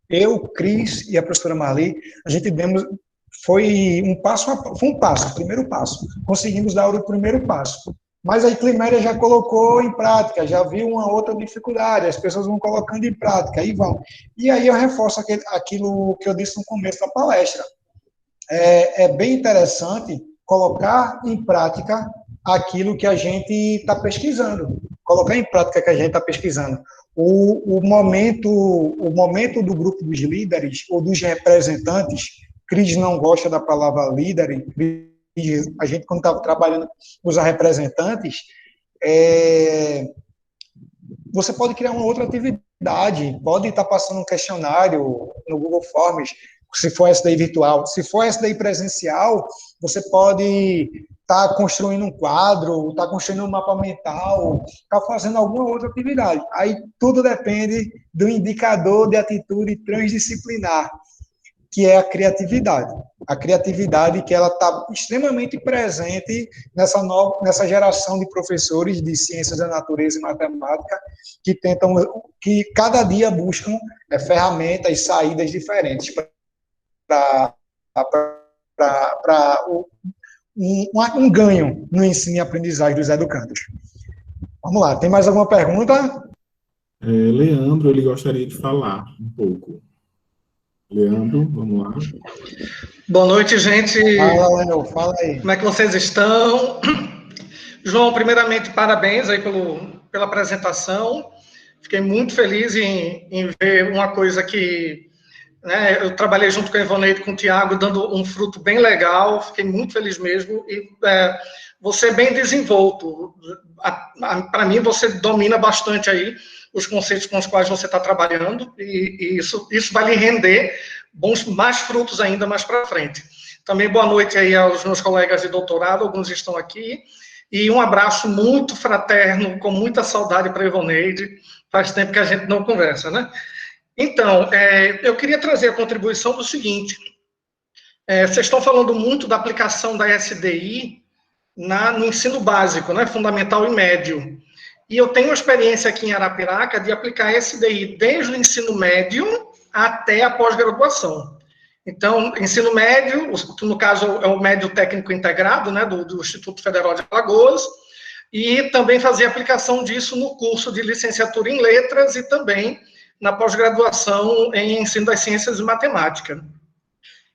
eu, Cris e a professora Marli, a gente foi um passo, o primeiro passo. Conseguimos dar o primeiro passo. Mas a Climéria já colocou em prática, já viu uma outra dificuldade, as pessoas vão colocando em prática, aí vão. E aí eu reforço aquilo que eu disse no começo da palestra. É bem interessante colocar em prática aquilo que a gente está pesquisando, colocar em prática o que a gente está pesquisando. O momento do grupo dos líderes ou dos representantes, Cris não gosta da palavra líder, a gente, quando estava trabalhando, usa representantes, você pode criar uma outra atividade, pode estar passando um questionário no Google Forms, se for SDI virtual. Se for SDI presencial, você pode estar construindo um quadro, estar construindo um mapa mental, estar fazendo alguma outra atividade. Aí tudo depende do indicador de atitude transdisciplinar, que é a criatividade. A criatividade que ela está extremamente presente nessa geração de professores de ciências da natureza e matemática que cada dia buscam ferramentas e saídas diferentes para um ganho no ensino e aprendizagem dos educandos. Vamos lá, tem mais alguma pergunta? Leandro, ele gostaria de falar um pouco. Leandro, vamos lá. Boa noite, gente. Fala, Léo, fala aí. Como é que vocês estão? João, primeiramente, parabéns aí pela apresentação. Fiquei muito feliz em ver uma coisa que, né, eu trabalhei junto com a Ivonei e com o Tiago, dando um fruto bem legal. Fiquei muito feliz mesmo. E você é bem desenvolto. Para mim, você domina bastante aí os conceitos com os quais você está trabalhando, e isso vai lhe render mais frutos ainda mais para frente. Também boa noite aí aos meus colegas de doutorado, alguns estão aqui, e um abraço muito fraterno, com muita saudade para a Ivoneide. Faz tempo que a gente não conversa, né? Então, eu queria trazer a contribuição do seguinte: vocês estão falando muito da aplicação da SDI no ensino básico, né, fundamental e médio. E eu tenho experiência aqui em Arapiraca de aplicar SDI desde o ensino médio até a pós-graduação. Então, ensino médio, que no caso é o médio técnico integrado, né, do Instituto Federal de Alagoas, e também fazer aplicação disso no curso de licenciatura em letras e também na pós-graduação em ensino das ciências e matemática.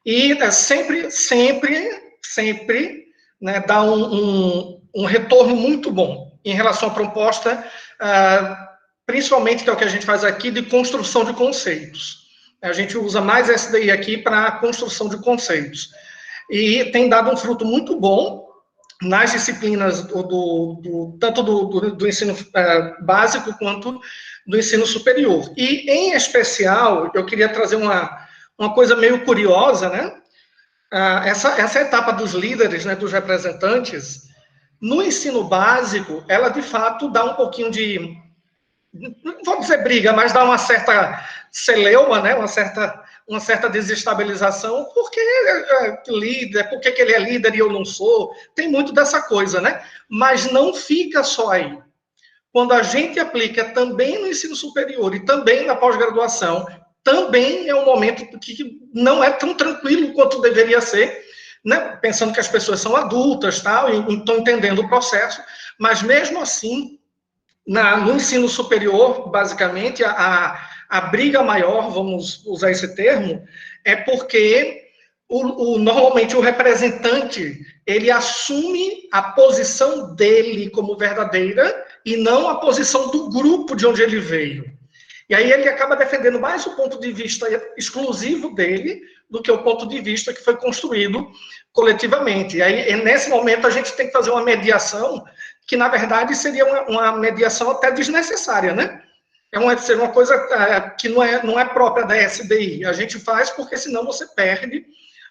E sempre, né, dá um retorno muito bom em relação à proposta, principalmente, que é o que a gente faz aqui, de construção de conceitos. A gente usa mais SDI aqui para a construção de conceitos. E tem dado um fruto muito bom nas disciplinas tanto do ensino básico quanto do ensino superior. E, em especial, eu queria trazer uma coisa meio curiosa, né? Essa etapa dos líderes, né, dos representantes, no ensino básico, ela, de fato, dá um pouquinho de, não vou dizer briga, mas dá uma certa celeuma, né, uma certa desestabilização, porque líder, por que ele é líder e eu não sou? Tem muito dessa coisa, né? Mas não fica só aí. Quando a gente aplica também no ensino superior e também na pós-graduação, também é um momento que não é tão tranquilo quanto deveria ser, né? Pensando que as pessoas são adultas, tal, e estão entendendo o processo, mas mesmo assim, no ensino superior, basicamente, a briga maior, vamos usar esse termo, é porque normalmente o representante, ele assume a posição dele como verdadeira e não a posição do grupo de onde ele veio. E aí ele acaba defendendo mais o ponto de vista exclusivo dele do que o ponto de vista que foi construído coletivamente. E aí, nesse momento, a gente tem que fazer uma mediação que, na verdade, seria uma mediação até desnecessária, né? Seria uma coisa que não é própria da SDI. A gente faz porque, senão, você perde,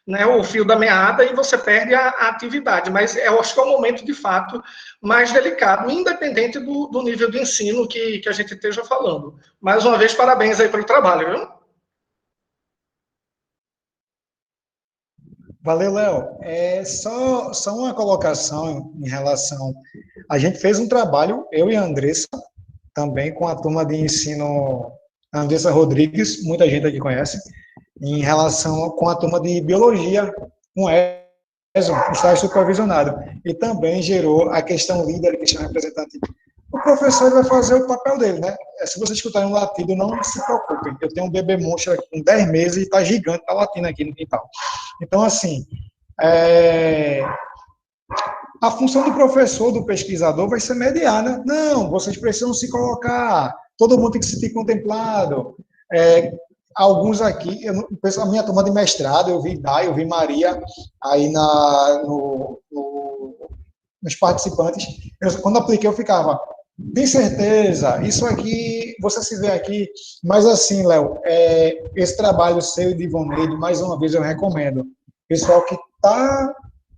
né, o fio da meada e você perde a atividade. Mas eu acho que é o momento, de fato, mais delicado, independente do nível de ensino que a gente esteja falando. Mais uma vez, parabéns aí pelo trabalho, viu? Valeu, Léo. Só uma colocação em relação... A gente fez um trabalho, eu e a Andressa, também com a turma de ensino, a Andressa Rodrigues, muita gente aqui conhece, em relação com a turma de biologia, com estágio supervisionado. E também gerou a questão líder, questão representativa. O professor vai fazer o papel dele, né? Se vocês escutarem um latido, não se preocupem. Eu tenho um bebê monstro aqui com 10 meses e está gigante, está latindo aqui no quintal. Então, assim, a função do professor, do pesquisador, vai ser mediar, né? Não, vocês precisam se colocar, todo mundo tem que se sentir contemplado. Alguns aqui, a minha turma de mestrado, eu vi Dai, eu vi Maria, aí nos participantes, quando apliquei eu ficava, tem certeza, isso aqui, você se vê aqui, mas assim, Léo, esse trabalho seu e de Ivoneide, mais uma vez eu recomendo, pessoal que está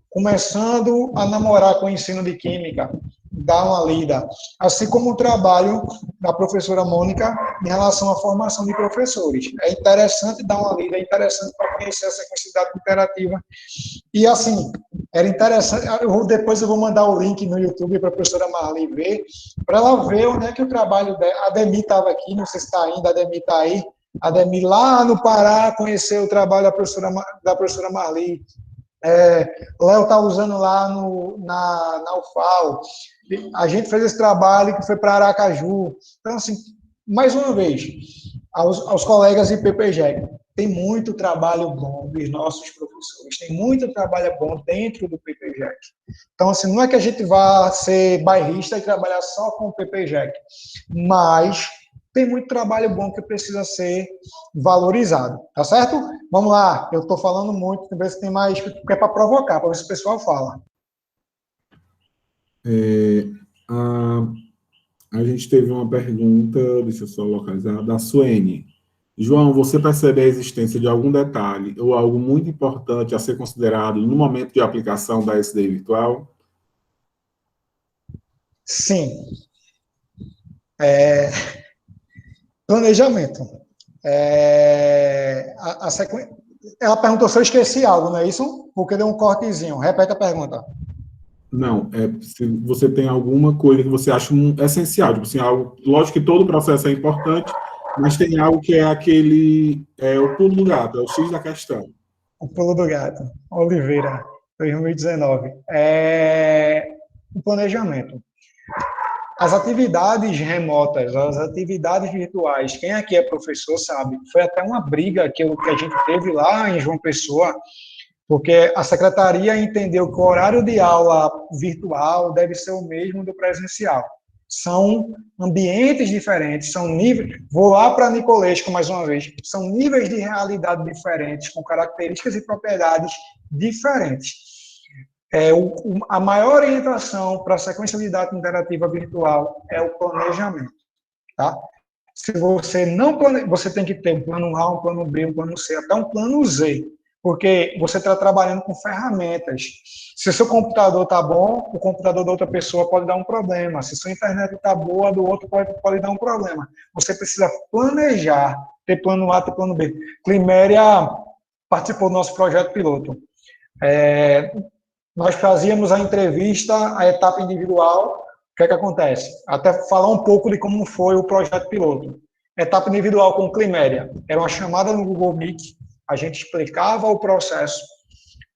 começando a namorar com o ensino de química, dá uma lida, assim como o trabalho da professora Mônica em relação à formação de professores. É interessante dar uma lida, é interessante para conhecer essa quantidade interativa. E, assim, era interessante, depois eu vou mandar o link no YouTube para a professora Marli ver, para ela ver onde é que o trabalho dela... A Demi estava aqui, não sei se está ainda, a Demi está aí, a Demi lá no Pará conheceu o trabalho da professora Marli, Léo está usando lá na UFAL, a gente fez esse trabalho que foi para Aracaju. Então, assim, mais uma vez, aos colegas de PPGEC, tem muito trabalho bom dos nossos professores, tem muito trabalho bom dentro do PPGEC. Então, assim, não é que a gente vá ser bairrista e trabalhar só com o PPGEC, mas tem muito trabalho bom que precisa ser valorizado, tá certo? Vamos lá, eu estou falando muito, ver se tem mais, porque é para provocar, para ver se o pessoal fala. A, a gente teve uma pergunta, deixa eu só localizar, da Suene. João, você percebe a existência de algum detalhe ou algo muito importante a ser considerado no momento de aplicação da SDI virtual? Sim. Planejamento. Ela perguntou se eu esqueci algo, não é isso? Porque deu um cortezinho. Repete a pergunta. Não, se você tem alguma coisa que você acha essencial, tipo assim, algo, lógico que todo o processo é importante, mas tem algo que é o pulo do gato, é o X da questão. O pulo do gato. Oliveira, 2019. O planejamento. As atividades remotas, as atividades virtuais, quem aqui é professor sabe, foi até uma briga que a gente teve lá em João Pessoa, porque a secretaria entendeu que o horário de aula virtual deve ser o mesmo do presencial. São ambientes diferentes, são níveis. Vou lá para Nicolesco mais uma vez. São níveis de realidade diferentes, com características e propriedades diferentes. A maior orientação para a sequência didática interativa virtual é o planejamento. Tá? Se você não você tem que ter um plano A, um plano B, um plano C, até um plano Z, porque você está trabalhando com ferramentas. Se o seu computador está bom, o computador da outra pessoa pode dar um problema. Se sua internet está boa, do outro pode dar um problema. Você precisa planejar, ter plano A, ter plano B. Climéria participou do nosso projeto piloto. Nós fazíamos a entrevista, a etapa individual. O que é que acontece? Até falar um pouco de como foi o projeto piloto. Etapa individual com Climéria. Era uma chamada no Google Meet, a gente explicava o processo,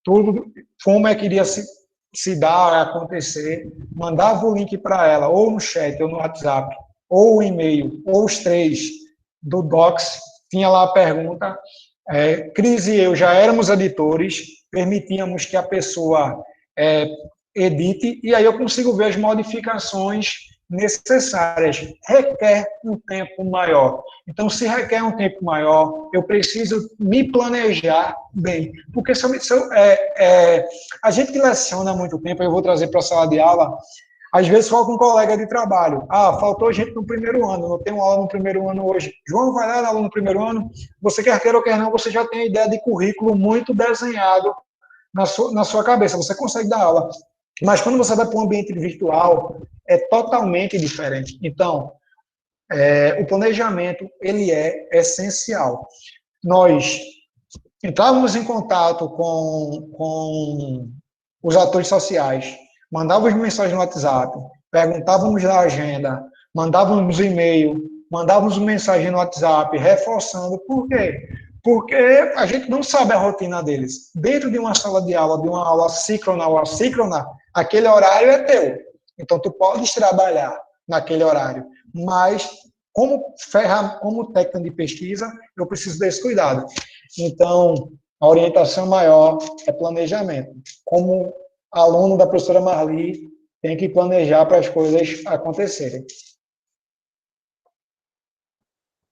tudo, como é que iria se dar, acontecer, mandava o link para ela, ou no chat, ou no WhatsApp, ou o e-mail, ou os três do Docs, tinha lá a pergunta. Cris e eu já éramos editores, permitíamos que a pessoa edite, e aí eu consigo ver as modificações necessárias. Requer um tempo maior. Então, se requer um tempo maior, eu preciso me planejar bem. Porque a gente que leciona há muito tempo, eu vou trazer para a sala de aula, às vezes falta um colega de trabalho. Faltou gente no primeiro ano, não tem uma aula no primeiro ano hoje. João, vai lá na aula no primeiro ano, você quer queira ou quer não, você já tem a ideia de currículo muito desenhado na sua cabeça, você consegue dar aula. Mas quando você vai para um ambiente virtual, é totalmente diferente. Então, o planejamento, ele é essencial. Nós entrávamos em contato com os atores sociais, mandávamos mensagem no WhatsApp, perguntávamos da agenda, mandávamos e-mail, mandávamos mensagem no WhatsApp, reforçando. Por quê? Porque a gente não sabe a rotina deles. Dentro de uma sala de aula, de uma aula síncrona ou assíncrona, aquele horário é teu. Então, tu podes trabalhar naquele horário. Mas, como técnica de pesquisa, eu preciso desse cuidado. Então, a orientação maior é planejamento. Como aluno da professora Marli, tem que planejar para as coisas acontecerem.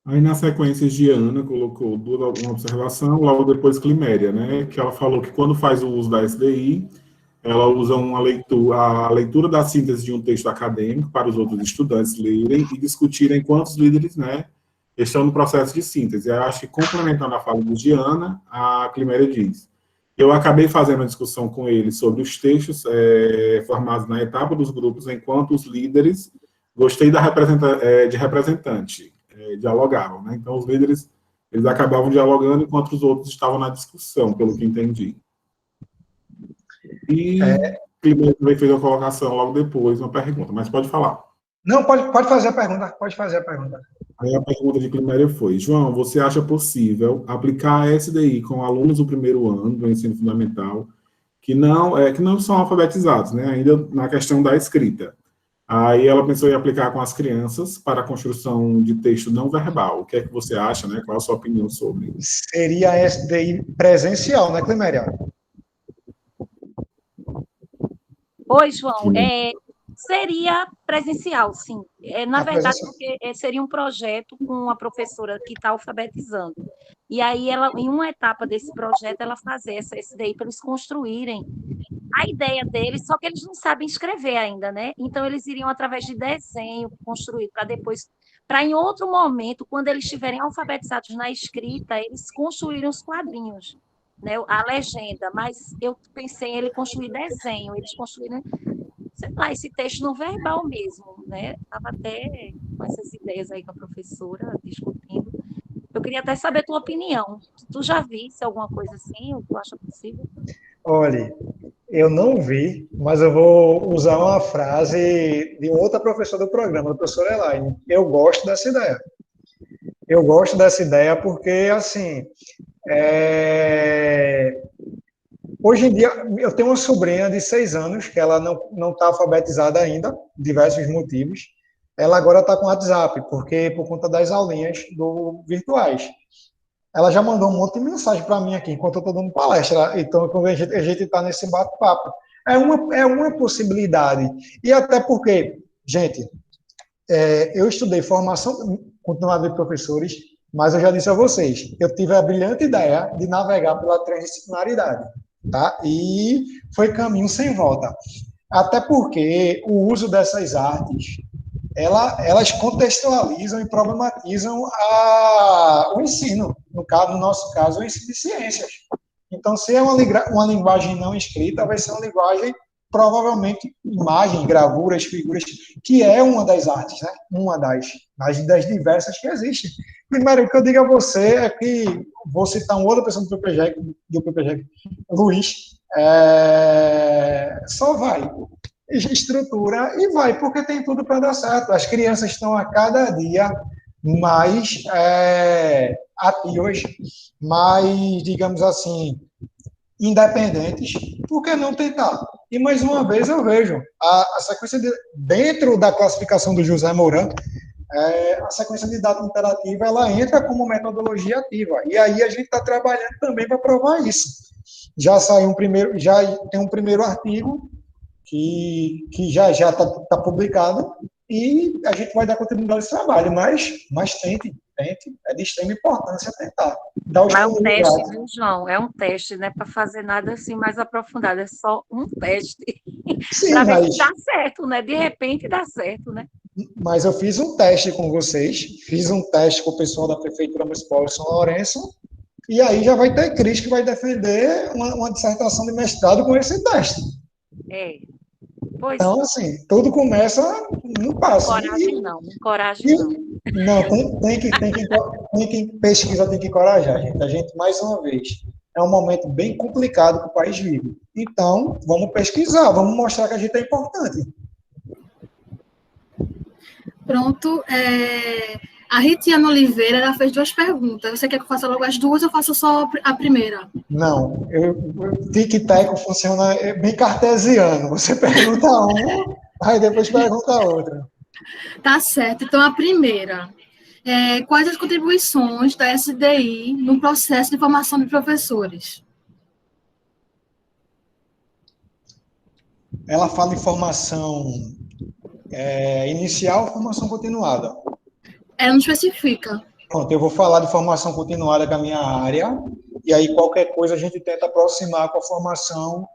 Aí, na sequência, Giana colocou uma observação, logo depois Climéria, né? Que ela falou que quando faz o uso da SDI, ela usa a leitura da síntese de um texto acadêmico para os outros estudantes lerem e discutirem quantos líderes, né, estão no processo de síntese. Eu acho que, complementando a fala de Giana, a Climéria diz: eu acabei fazendo uma discussão com ele sobre os textos formados na etapa dos grupos, enquanto os líderes, gostei de representante, dialogavam, né? Então, os líderes, eles acabavam dialogando enquanto os outros estavam na discussão, pelo que entendi. E Climéria também fez uma colocação logo depois, uma pergunta, mas pode falar. Não, pode fazer a pergunta, pode fazer a pergunta. Aí a pergunta de Climéria foi: João, você acha possível aplicar a SDI com alunos do primeiro ano do ensino fundamental que não são alfabetizados, né, ainda na questão da escrita? Aí ela pensou em aplicar com as crianças para a construção de texto não verbal. O que é que você acha, né? Qual a sua opinião sobre isso? Seria a SDI presencial, né, Climéria? Oi, João. Seria presencial, sim. Na verdade, porque seria um projeto com uma professora que está alfabetizando. E aí, em uma etapa desse projeto, ela fazer essa SDI para eles construírem a ideia deles, só que eles não sabem escrever ainda, né? Então, eles iriam através de desenho construído para depois, para em outro momento, quando eles estiverem alfabetizados na escrita, eles construírem os quadrinhos, né? A legenda. Mas eu pensei em ele construir desenho, eles construírem, sei lá, esse texto no verbal mesmo, né? Estava até com essas ideias aí com a professora, discutindo. Eu queria até saber a tua opinião. Tu já visse alguma coisa assim, ou tu acha possível? Olha, eu não vi, mas eu vou usar uma frase de outra professora do programa, a professora Elaine. Eu gosto dessa ideia. Eu gosto dessa ideia porque, assim, é, hoje em dia, eu tenho uma sobrinha de 6 anos, que ela não está alfabetizada ainda, por diversos motivos. Ela agora está com WhatsApp, porque por conta das aulinhas virtuais. Ela já mandou um monte de mensagem para mim aqui, enquanto eu estou dando palestra. Então, quando a gente está nesse bate-papo. É uma possibilidade. E até porque, gente, eu estudei formação continuada de professores, mas eu já disse a vocês, eu tive a brilhante ideia de navegar pela transdisciplinaridade, tá? E foi caminho sem volta. Até porque o uso dessas artes, elas contextualizam e problematizam o ensino, no nosso caso, o ensino de ciências. Então, se é uma linguagem não escrita, vai ser uma linguagem, provavelmente, imagem, gravuras, figuras, que é uma das artes, né? Uma das diversas que existem. Primeiro, o que eu digo a você é que, vou citar uma outra pessoa do PPG, Luiz, só vai. Estrutura e vai, porque tem tudo para dar certo. As crianças estão a cada dia mais ativas, mais, digamos assim, independentes. Por que não tentar? E mais uma vez eu vejo a sequência dentro da classificação do José Mourão, a sequência didática interativa, ela entra como metodologia ativa. E aí a gente está trabalhando também para provar isso. Já tem um primeiro artigo que já está publicado, e a gente vai dar continuidade a esse trabalho, mas tente, é de extrema importância tentar. É um teste, viu, João? É um teste, não é para fazer nada assim mais aprofundado, é só um teste. Para ver se dá certo, né? De repente dá certo, né? Mas eu fiz um teste com vocês, fiz um teste com o pessoal da Prefeitura Municipal de São Lourenço, e aí já vai ter Cris que vai defender uma dissertação de mestrado com esse teste. Então, assim, tudo começa no passo. Coragem não. Não, quem pesquisa tem que encorajar, gente. A gente, mais uma vez, é um momento bem complicado que o país vive. Então, vamos pesquisar, vamos mostrar que a gente é importante. Pronto. A Ritiana Oliveira, ela fez 2 perguntas. Você quer que eu faça logo as 2 ou eu faço só a primeira? Não, tic-tac funciona bem cartesiano. Você pergunta uma, aí depois pergunta a outra. Tá certo. Então, a primeira. Quais as contribuições da SDI no processo de formação de professores? Ela fala em formação inicial ou formação continuada? Ela não especifica. Pronto, eu vou falar de formação continuada com a minha área, e aí qualquer coisa a gente tenta aproximar com a formação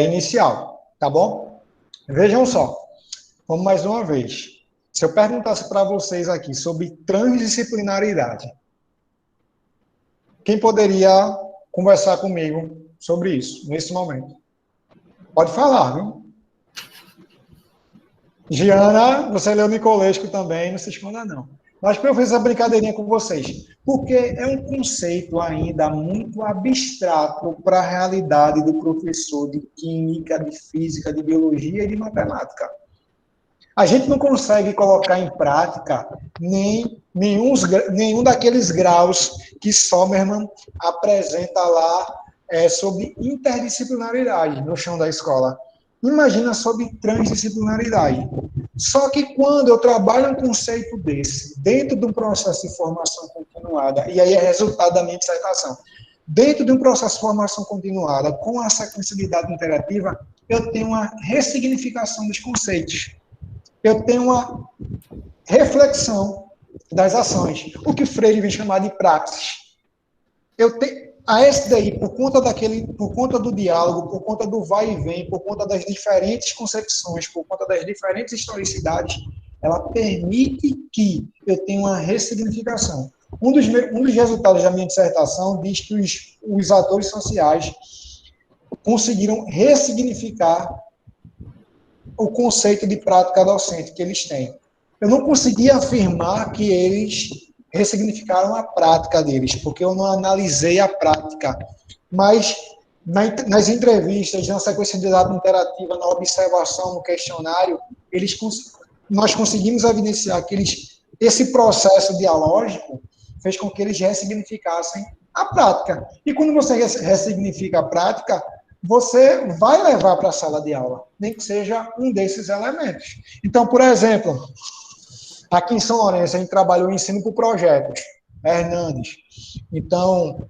inicial, tá bom? Vejam só, vamos mais uma vez. Se eu perguntasse para vocês aqui sobre transdisciplinaridade, quem poderia conversar comigo sobre isso, nesse momento? Pode falar, viu? Giana, você leu Nicolesco também, não se esconda não. Mas para eu fazer essa brincadeirinha com vocês, porque é um conceito ainda muito abstrato para a realidade do professor de química, de física, de biologia e de matemática. A gente não consegue colocar em prática nenhum daqueles graus que Sommermann apresenta lá sobre interdisciplinaridade no chão da escola. Imagina sobre transdisciplinaridade. Só que quando eu trabalho um conceito desse, dentro de um processo de formação continuada, e aí é resultado da minha dissertação, dentro de um processo de formação continuada, com a sequência de didática interativa, eu tenho uma ressignificação dos conceitos. Eu tenho uma reflexão das ações, o que Freire vem chamar de praxis. A SDI, por conta do diálogo, por conta do vai e vem, por conta das diferentes concepções, por conta das diferentes historicidades, ela permite que eu tenha uma ressignificação. Um dos resultados da minha dissertação diz que os atores sociais conseguiram ressignificar o conceito de prática docente que eles têm. Eu não consegui afirmar que eles ressignificaram a prática deles, porque eu não analisei a prática, mas nas entrevistas, na sequência de dado interativa, na observação, no questionário, nós conseguimos evidenciar que esse processo dialógico fez com que eles ressignificassem a prática. E quando você ressignifica a prática, você vai levar para a sala de aula, nem que seja um desses elementos. Então, por exemplo, aqui em São Lourenço, a gente trabalhou o ensino por projetos, Hernandes. Então,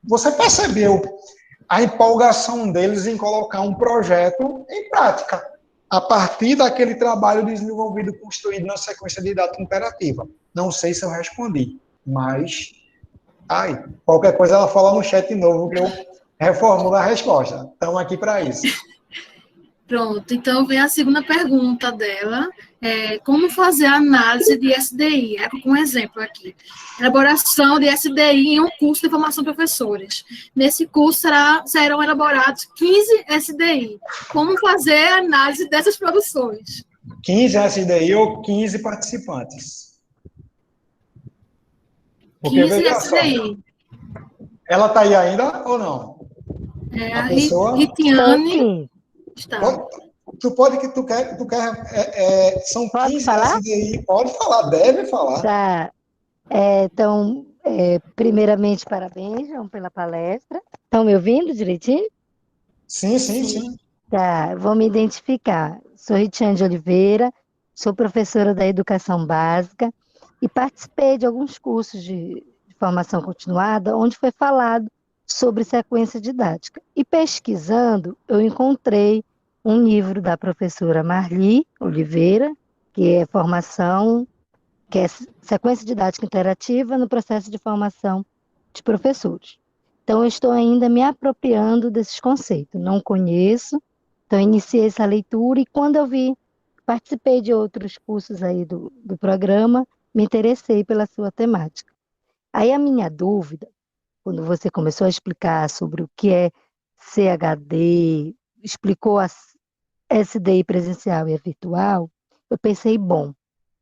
você percebeu a empolgação deles em colocar um projeto em prática, a partir daquele trabalho desenvolvido, construído na sequência didática interativa. Não sei se eu respondi, mas qualquer coisa ela fala no chat de novo, que eu reformulo a resposta. Estamos aqui para isso. Pronto, então vem a segunda pergunta dela, como fazer a análise de SDI? Com um exemplo aqui. Elaboração de SDI em um curso de formação de professores. Nesse curso serão elaborados 15 SDI. Como fazer a análise dessas produções? 15 SDI ou 15 participantes? Porque, 15 SDI. Só, ela está aí ainda ou não? A pessoa... Ritiane... Está. Tu quer são pode 15 falar? SDI, pode falar, deve falar. Tá. Então, primeiramente, parabéns, João, pela palestra. Estão me ouvindo direitinho? Sim. Tá, vou me identificar. Sou Ritiane de Oliveira, sou professora da Educação Básica e participei de alguns cursos de formação continuada, onde foi falado sobre sequência didática. E pesquisando, eu encontrei um livro da professora Marli Oliveira, que é sequência didática interativa no processo de formação de professores. Então, eu estou ainda me apropriando desses conceitos, não conheço, então iniciei essa leitura e quando eu participei de outros cursos aí do programa, me interessei pela sua temática. Aí a minha dúvida, quando você começou a explicar sobre o que é CHD, explicou a SDI presencial e a virtual, eu pensei, bom,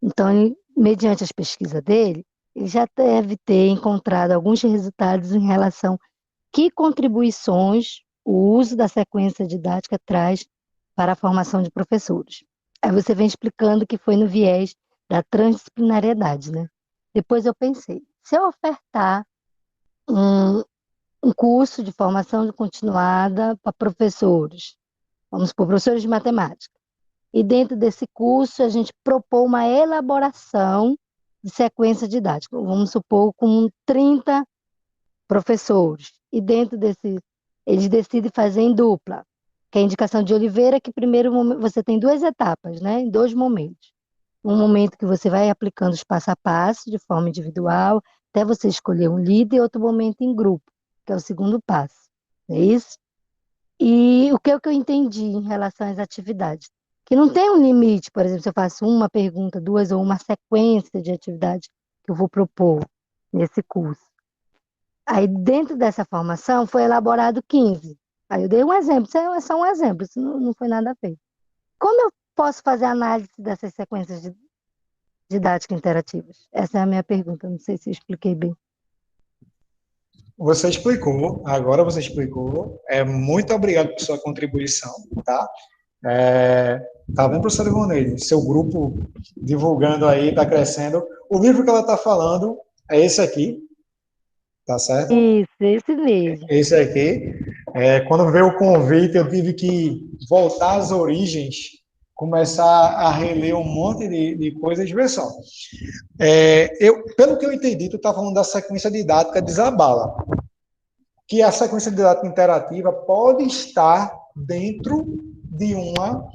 então, mediante as pesquisas dele, ele já deve ter encontrado alguns resultados em relação a que contribuições o uso da sequência didática traz para a formação de professores. Aí você vem explicando que foi no viés da transdisciplinariedade, né? Depois eu pensei, se eu ofertar um curso de formação continuada para professores, vamos supor, professores de matemática, e dentro desse curso a gente propôs uma elaboração de sequência didática, vamos supor, com 30 professores, e dentro desse, eles decidem fazer em dupla, que é a indicação de Oliveira, que primeiro você tem 2 etapas, né, em 2 momentos. Um momento que você vai aplicando os passo a passo, de forma individual, até você escolher um líder, e outro momento em grupo, que é o segundo passo, é isso? E o que eu entendi em relação às atividades? Que não tem um limite, por exemplo, se eu faço uma pergunta, 2 ou uma sequência de atividades que eu vou propor nesse curso. Aí, dentro dessa formação, foi elaborado 15. Aí eu dei um exemplo, isso é só um exemplo, isso não foi nada feito. Como eu posso fazer análise dessas sequências didáticas interativas? Essa é a minha pergunta, não sei se eu expliquei bem. Você explicou, agora você explicou. Muito obrigado por sua contribuição, tá? Tá vendo, professora Ivonei? Seu grupo divulgando aí, está crescendo. O livro que ela está falando é esse aqui, tá certo? Isso, esse mesmo. Esse aqui. Quando veio o convite, eu tive que voltar às origens, começar a reler um monte de coisas. Vê só. Pelo que eu entendi, tu está falando da sequência didática de Zabala, que a sequência didática interativa pode estar dentro de uma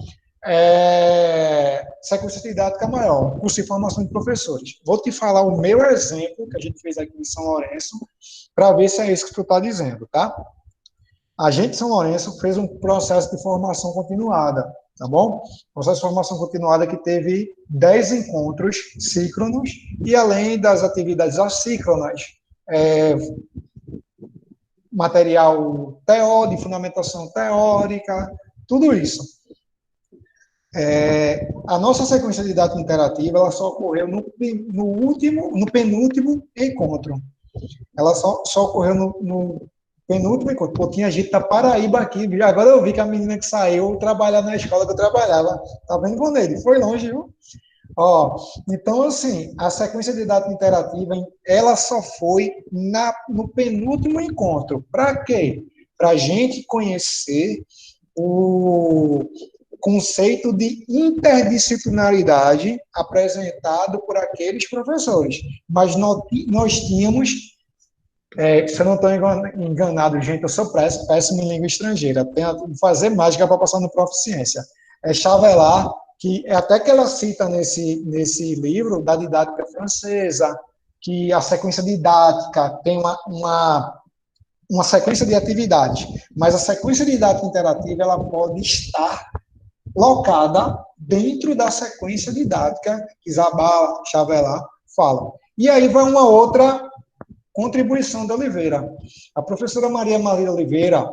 sequência didática maior, curso de formação de professores. Vou te falar o meu exemplo, que a gente fez aqui em São Lourenço, para ver se é isso que tu está dizendo, tá? A gente, em São Lourenço, fez um processo de formação continuada, tá bom? Processo de formação continuada que teve 10 encontros síncronos, e além das atividades assíncronas, material de fundamentação teórica, tudo isso. A nossa sequência didática interativa, ela só ocorreu no penúltimo encontro. Ela só ocorreu no penúltimo encontro. Pô, tinha gente da Paraíba aqui, agora eu vi que a menina que saiu trabalhar na escola que eu trabalhava. Tá vendo, Vonelli? Foi longe, viu? Ó, então, assim, a sequência didática interativa, ela só foi no penúltimo encontro. Para quê? Para a gente conhecer o conceito de interdisciplinaridade apresentado por aqueles professores. Mas nós tínhamos, se eu não estou enganado, gente, eu sou péssimo em língua estrangeira, tenho que fazer mágica para passar no Proficiência. Chavelar, que até que ela cita nesse livro da didática francesa, que a sequência didática tem uma sequência de atividades, mas a sequência didática interativa ela pode estar locada dentro da sequência didática que Zabala, Chavelar falam. E aí vai uma outra contribuição da Oliveira. A professora Maria Oliveira,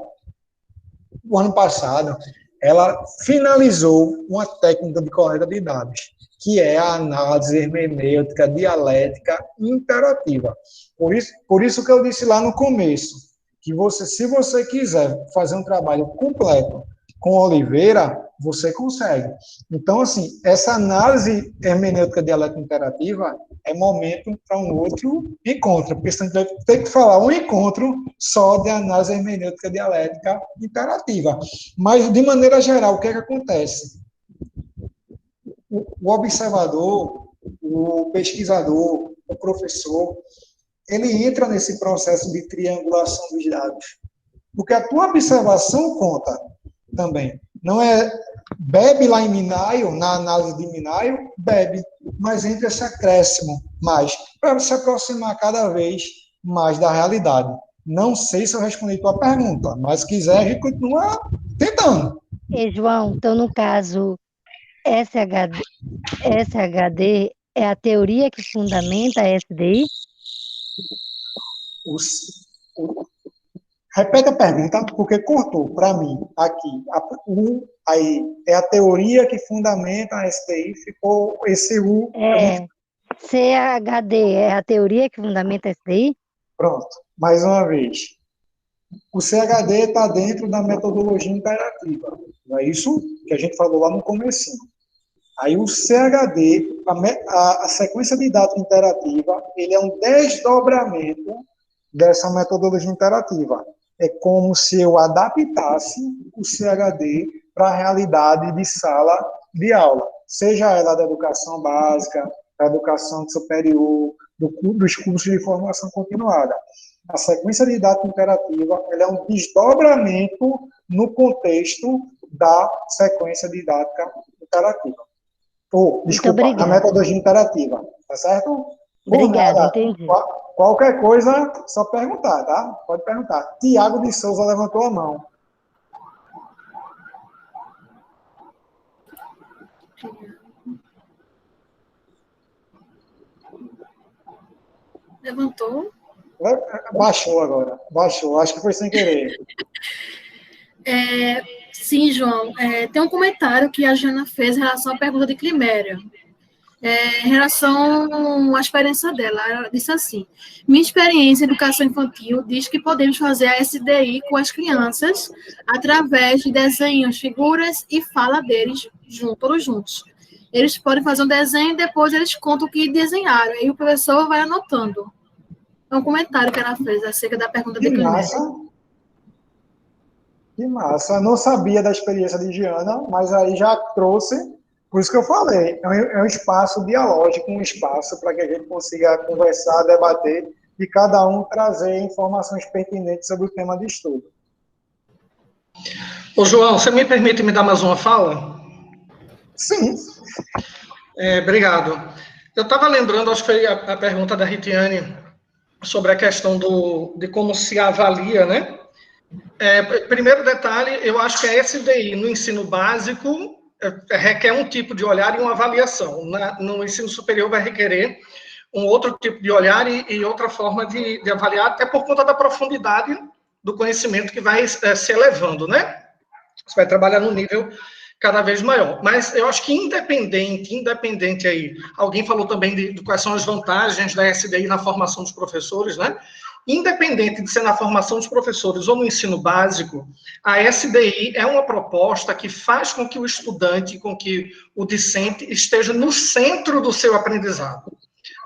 o ano passado, ela finalizou uma técnica de coleta de dados, que é a análise hermenêutica dialética interativa. Por isso que eu disse lá no começo, que se você quiser fazer um trabalho completo com Oliveira, você consegue. Então, assim, essa análise hermenêutica dialética interativa é momento para um outro encontro, porque senão a gente vai ter que falar um encontro só de análise hermenêutica dialética interativa. Mas, de maneira geral, o que é que acontece? O observador, o pesquisador, o professor, ele entra nesse processo de triangulação dos dados. Porque a tua observação conta também. Não é bebe lá em Minayo, na análise de Minayo, bebe, mas entra esse acréscimo mais, para se aproximar cada vez mais da realidade. Não sei se eu respondi a tua pergunta, mas se quiser, a gente continua tentando. João, então, no caso, SHD é a teoria que fundamenta a SDI? Repete a pergunta, porque cortou para mim aqui. Aí é a teoria que fundamenta a SDI, ficou esse U. CHD é a teoria que fundamenta a SDI? Pronto, mais uma vez. O CHD está dentro da metodologia interativa. Não é isso que a gente falou lá no comecinho. Aí o CHD, a sequência didática interativa, ele é um desdobramento dessa metodologia interativa. É como se eu adaptasse o CHD para a realidade de sala de aula, seja ela da educação básica, da educação superior, dos cursos de formação continuada. A sequência didática interativa ela é um desdobramento no contexto da sequência didática interativa. Desculpa, a metodologia interativa, tá certo? Obrigada, entendi. Qualquer coisa, só perguntar, tá? Pode perguntar. Tiago de Souza levantou a mão. Levantou? Baixou agora. Baixou, acho que foi sem querer. Sim, João. Tem um comentário que a Jana fez em relação à pergunta de Climéria. Em relação à experiência dela, ela disse assim: minha experiência em educação infantil diz que podemos fazer a SDI com as crianças através de desenhos, figuras e fala deles todos juntos. Eles podem fazer um desenho e depois eles contam o que desenharam, e o professor vai anotando. É um comentário que ela fez acerca da pergunta de Climéria. Que massa. Não sabia da experiência de Giana, mas aí já trouxe. Por isso que eu falei, é um espaço dialógico, um espaço para que a gente consiga conversar, debater e cada um trazer informações pertinentes sobre o tema de estudo. Ô, João, você me permite me dar mais uma fala? Sim. Obrigado. Eu estava lembrando, acho que foi a pergunta da Ritiane, sobre a questão de como se avalia, né? Primeiro detalhe, eu acho que a SDI no ensino básico requer um tipo de olhar e uma avaliação. No ensino superior vai requerer um outro tipo de olhar e outra forma de avaliar, até por conta da profundidade do conhecimento que vai se elevando, né? Você vai trabalhar num nível cada vez maior. Mas eu acho que independente aí, alguém falou também de quais são as vantagens da SDI na formação dos professores, né? Independente de ser na formação dos professores ou no ensino básico, a SDI é uma proposta que faz com que o estudante, com que o discente esteja no centro do seu aprendizado.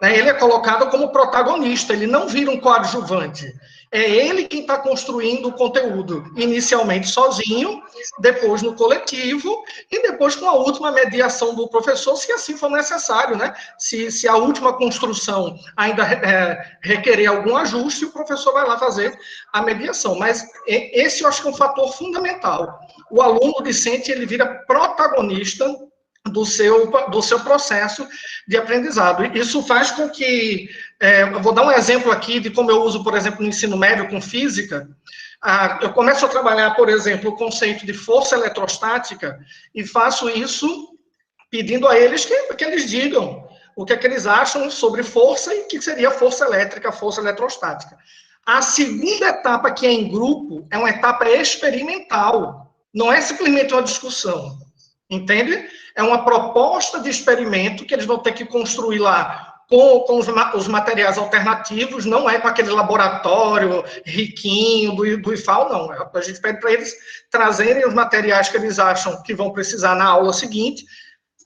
Ele é colocado como protagonista, ele não vira um coadjuvante. É ele quem está construindo o conteúdo, inicialmente sozinho, depois no coletivo, e depois com a última mediação do professor, se assim for necessário, né? Se a última construção ainda requerer algum ajuste, o professor vai lá fazer a mediação. Mas esse eu acho que é um fator fundamental. O aluno discente, ele vira protagonista do seu processo de aprendizado. Isso faz com que, eu vou dar um exemplo aqui de como eu uso, por exemplo, no ensino médio com física. Eu começo a trabalhar, por exemplo, o conceito de força eletrostática e faço isso pedindo a eles que eles digam o que é que eles acham sobre força e o que seria força elétrica, força eletrostática. A segunda etapa, que é em grupo, é uma etapa experimental, não é simplesmente uma discussão. Entende? É uma proposta de experimento que eles vão ter que construir lá com os materiais alternativos, não é com aquele laboratório riquinho do IFAL, não. A gente pede para eles trazerem os materiais que eles acham que vão precisar na aula seguinte,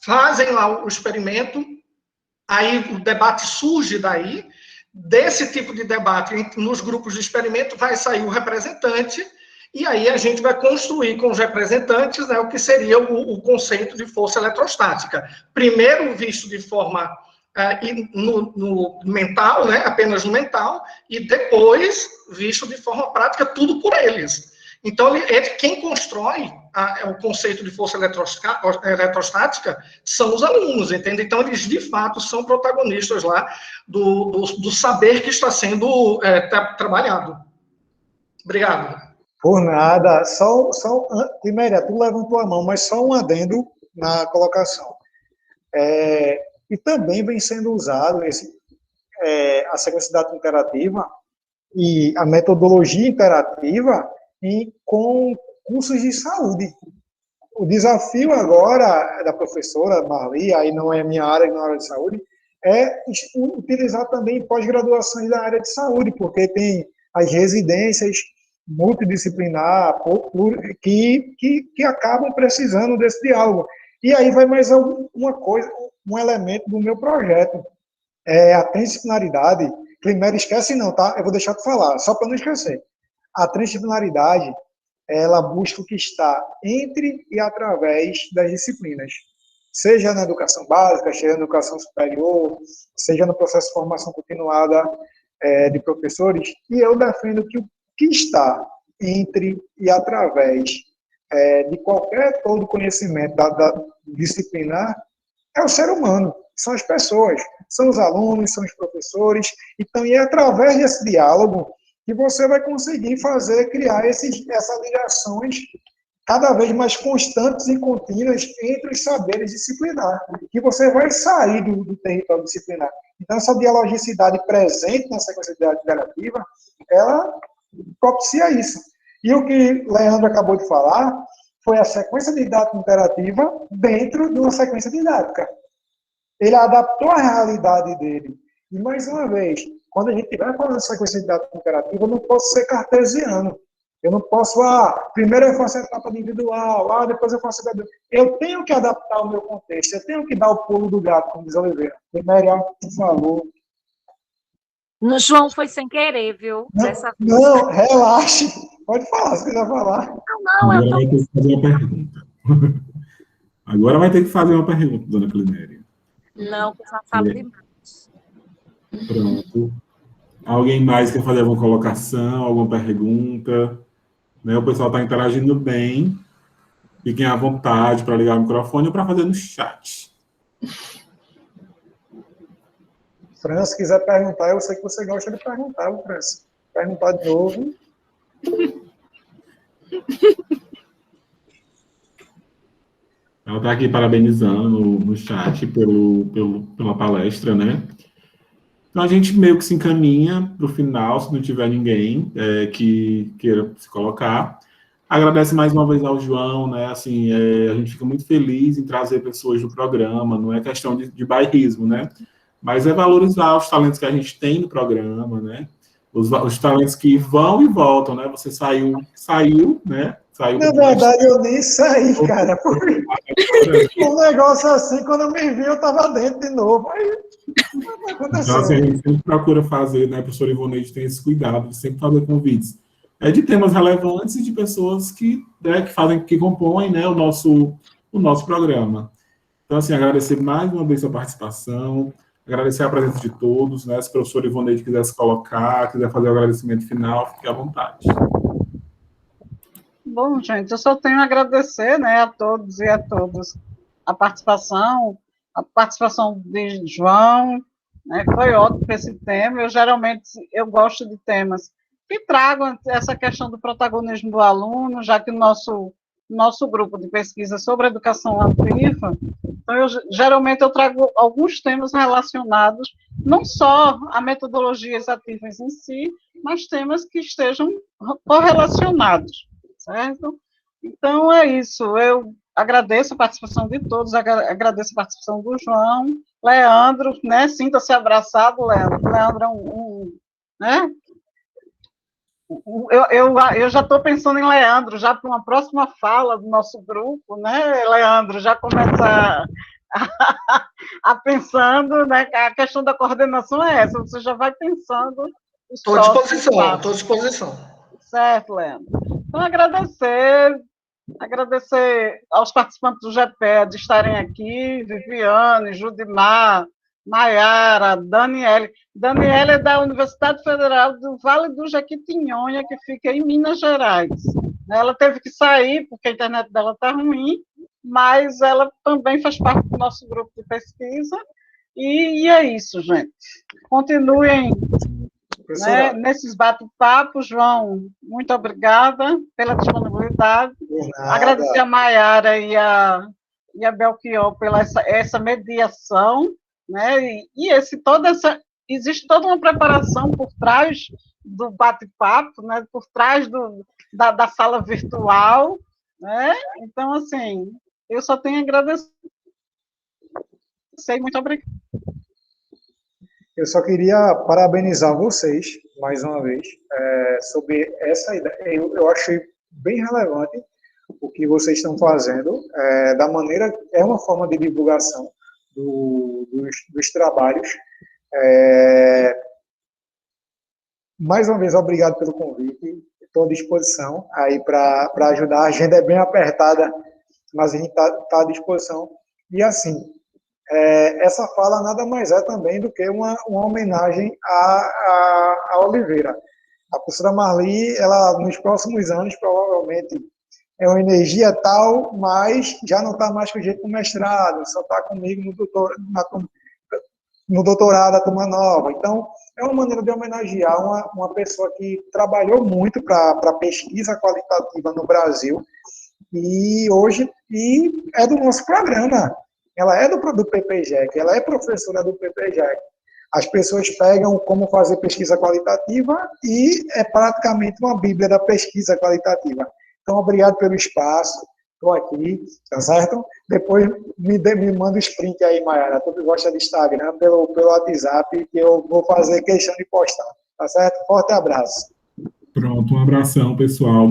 fazem lá o experimento, aí o debate surge daí, desse tipo de debate nos grupos de experimento vai sair o representante. E aí a gente vai construir com os representantes, né, o que seria o conceito de força eletrostática. Primeiro visto de forma no mental, né, apenas no mental, e depois visto de forma prática, tudo por eles. Então, quem constrói o conceito de força eletrostática são os alunos, entende? Então, eles, de fato, são protagonistas lá do saber que está sendo trabalhado. Obrigado. Por nada, Climéria, tu levantou a mão, mas só um adendo na colocação. E também vem sendo usado a sequência de dados interativa e a metodologia interativa com cursos de saúde. O desafio agora da professora Marli, aí não é minha área, não é área de saúde, é utilizar também pós-graduações da área de saúde, porque tem as residências multidisciplinar, que acabam precisando desse diálogo. E aí vai mais uma coisa, um elemento do meu projeto, a transdisciplinaridade. Primeiro, esquece não, tá? Eu vou deixar de falar, só para não esquecer. A transdisciplinaridade, ela busca o que está entre e através das disciplinas, seja na educação básica, seja na educação superior, seja no processo de formação continuada de professores, e eu defendo que o que está entre e através de qualquer todo conhecimento da disciplinar é o ser humano, são as pessoas, são os alunos, são os professores. Então, é através desse diálogo que você vai conseguir criar essas ligações cada vez mais constantes e contínuas entre os saberes disciplinares, que você vai sair do território disciplinar. Então, essa dialogicidade presente na sequência interativa, ela propicia isso. E o que Leandro acabou de falar foi a sequência didática interativa dentro de uma sequência didática. Ele adaptou a realidade dele. E, mais uma vez, quando a gente estiver falando de sequência didática interativa, eu não posso ser cartesiano. Eu não posso, primeiro eu faço a etapa individual, depois eu faço a... Eu tenho que adaptar o meu contexto, eu tenho que dar o pulo do gato, como diz Oliveira. Primeiro, por favor. No João foi sem querer, viu? Não, relaxe. Pode falar, se quiser falar. Não, eu tô... Vai ter que fazer uma pergunta. Agora vai ter que fazer uma pergunta, dona Climéria. Não, eu já falo demais. Pronto. Alguém mais quer fazer alguma colocação, alguma pergunta? O pessoal está interagindo bem. Fiquem à vontade para ligar o microfone ou para fazer no chat. Fran, se quiser perguntar, eu sei que você gosta de perguntar, Fran. Perguntar de novo. Ela está aqui parabenizando no chat pela palestra, né? Então, a gente meio que se encaminha para o final, se não tiver ninguém que queira se colocar. Agradece mais uma vez ao João, né? Assim, a gente fica muito feliz em trazer pessoas do programa, não é questão de bairrismo, né? Mas é valorizar os talentos que a gente tem no programa, né? Os talentos que vão e voltam, né? Você saiu, né? Saiu. Na verdade, eu nem saí, cara. Porque um negócio assim, quando eu me vi, eu estava dentro de novo. Aí, então, assim, a gente sempre procura fazer, né? A professora Ivoneide tem esse cuidado de sempre fazer convites. De temas relevantes e de pessoas que fazem, que compõem, né, o nosso programa. Então, assim, agradecer mais uma vez a participação, agradecer a presença de todos, né? Se a professora Ivoneide quiser se colocar, quiser fazer o agradecimento final, fique à vontade. Bom, gente, eu só tenho a agradecer, né, a todos e a todas a participação de João, né, foi ótimo esse tema. Eu gosto de temas que tragam essa questão do protagonismo do aluno, já que o nosso grupo de pesquisa sobre educação ativa, então geralmente eu trago alguns temas relacionados não só a metodologias ativas em si, mas temas que estejam correlacionados, certo? Então é isso, eu agradeço a participação de todos, agradeço a participação do João, Leandro, né, sinta-se abraçado, Leandro. Leandro é né? Eu já estou pensando em Leandro, já para uma próxima fala do nosso grupo, né, Leandro? Já começa a pensando, né, que a questão da coordenação é essa, você já vai pensando. Estou à disposição, estou à disposição. Certo, Leandro. Então, agradecer aos participantes do GPE de estarem aqui, Viviane, Judimar, Maiara, Daniele. Daniele é da Universidade Federal do Vale do Jequitinhonha, que fica em Minas Gerais. Ela teve que sair, porque a internet dela está ruim, mas ela também faz parte do nosso grupo de pesquisa. E é isso, gente. Continuem, né, nesses bate-papos. João, muito obrigada pela disponibilidade. Agradecer a Maiara e a Belchior pela essa mediação, né? Existe toda uma preparação por trás do bate-papo, né? Por trás da sala virtual, né? Então, assim, eu só tenho a agradecer. Muito obrigada. Eu só queria parabenizar vocês, mais uma vez, sobre essa ideia. Eu achei bem relevante o que vocês estão fazendo, da maneira, é uma forma de divulgação dos trabalhos. Mais uma vez, obrigado pelo convite, estou à disposição aí para ajudar. A agenda é bem apertada, mas a gente está à disposição. E assim, essa fala nada mais é também do que uma homenagem a Oliveira. A professora Marli, ela nos próximos anos, provavelmente, é uma energia tal, mas já não está mais com o jeito do mestrado, só está comigo no doutorado, a turma nova. Então, é uma maneira de homenagear uma pessoa que trabalhou muito para a pesquisa qualitativa no Brasil e hoje é do nosso programa. Ela é do PPGEC, ela é professora do PPGEC. As pessoas pegam como fazer pesquisa qualitativa e é praticamente uma bíblia da pesquisa qualitativa. Então, obrigado pelo espaço, estou aqui, tá certo? Depois me manda o sprint aí, Maiara, tu que gosta de Instagram, pelo WhatsApp, que eu vou fazer questão de postar, tá certo? Forte abraço. Pronto, um abração, pessoal.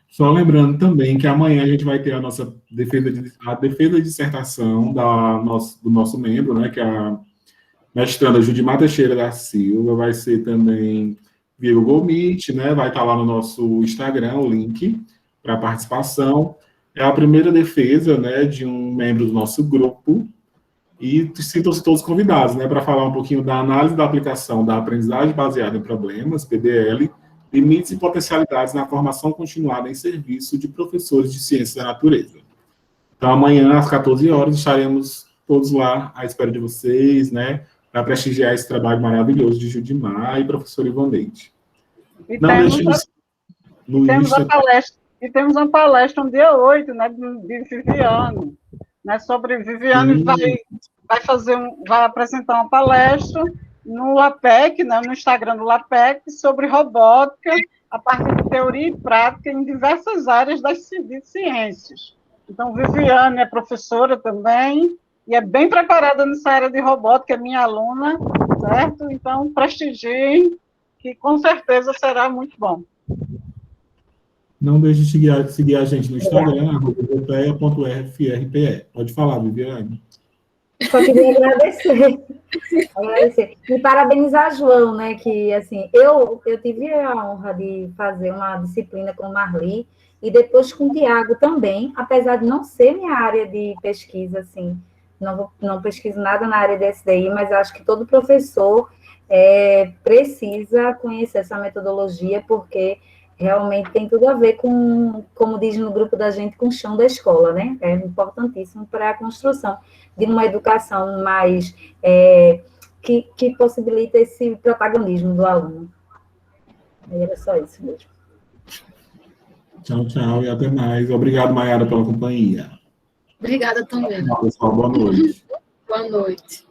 Só lembrando também que amanhã a gente vai ter a nossa defesa de dissertação do nosso membro, né, que é a mestranda Judimar Teixeira da Silva, vai ser também via Google Meet, né, vai estar lá no nosso Instagram o link para participação. É a primeira defesa, né, de um membro do nosso grupo, e sintam-se todos convidados, né, para falar um pouquinho da análise da aplicação da aprendizagem baseada em problemas, PBL, limites e potencialidades na formação continuada em serviço de professores de ciências da natureza. Então, amanhã, às 14 horas, estaremos todos lá à espera de vocês, né, para prestigiar esse trabalho maravilhoso de Judimar e professor Ivaneide. Não deixe no Insta... temos uma palestra no dia 8, né, de Viviane, né, sobre Viviane vai apresentar uma palestra no LAPEC, né, no Instagram do LAPEC, sobre robótica, a partir de teoria e prática em diversas áreas das ciências. Então, Viviane é professora também, e é bem preparada nessa área de robótica, é minha aluna, certo? Então, prestigiem, que com certeza será muito bom. Não deixe de seguir a gente no Instagram, @europeia.rfrpe. Pode falar, Viviane. Só queria agradecer. E parabenizar João, né? Que, assim, eu tive a honra de fazer uma disciplina com o Marli, e depois com o Tiago também, apesar de não ser minha área de pesquisa, assim, não pesquiso nada na área de SDI, mas acho que todo professor precisa conhecer essa metodologia, porque realmente tem tudo a ver com, como diz no grupo da gente, com o chão da escola, né? É importantíssimo para a construção de uma educação mais que possibilita esse protagonismo do aluno. E era só isso mesmo. Tchau, tchau, e até mais. Obrigado, Maiara, pela companhia. Obrigada também. Pessoal, boa noite. Boa noite.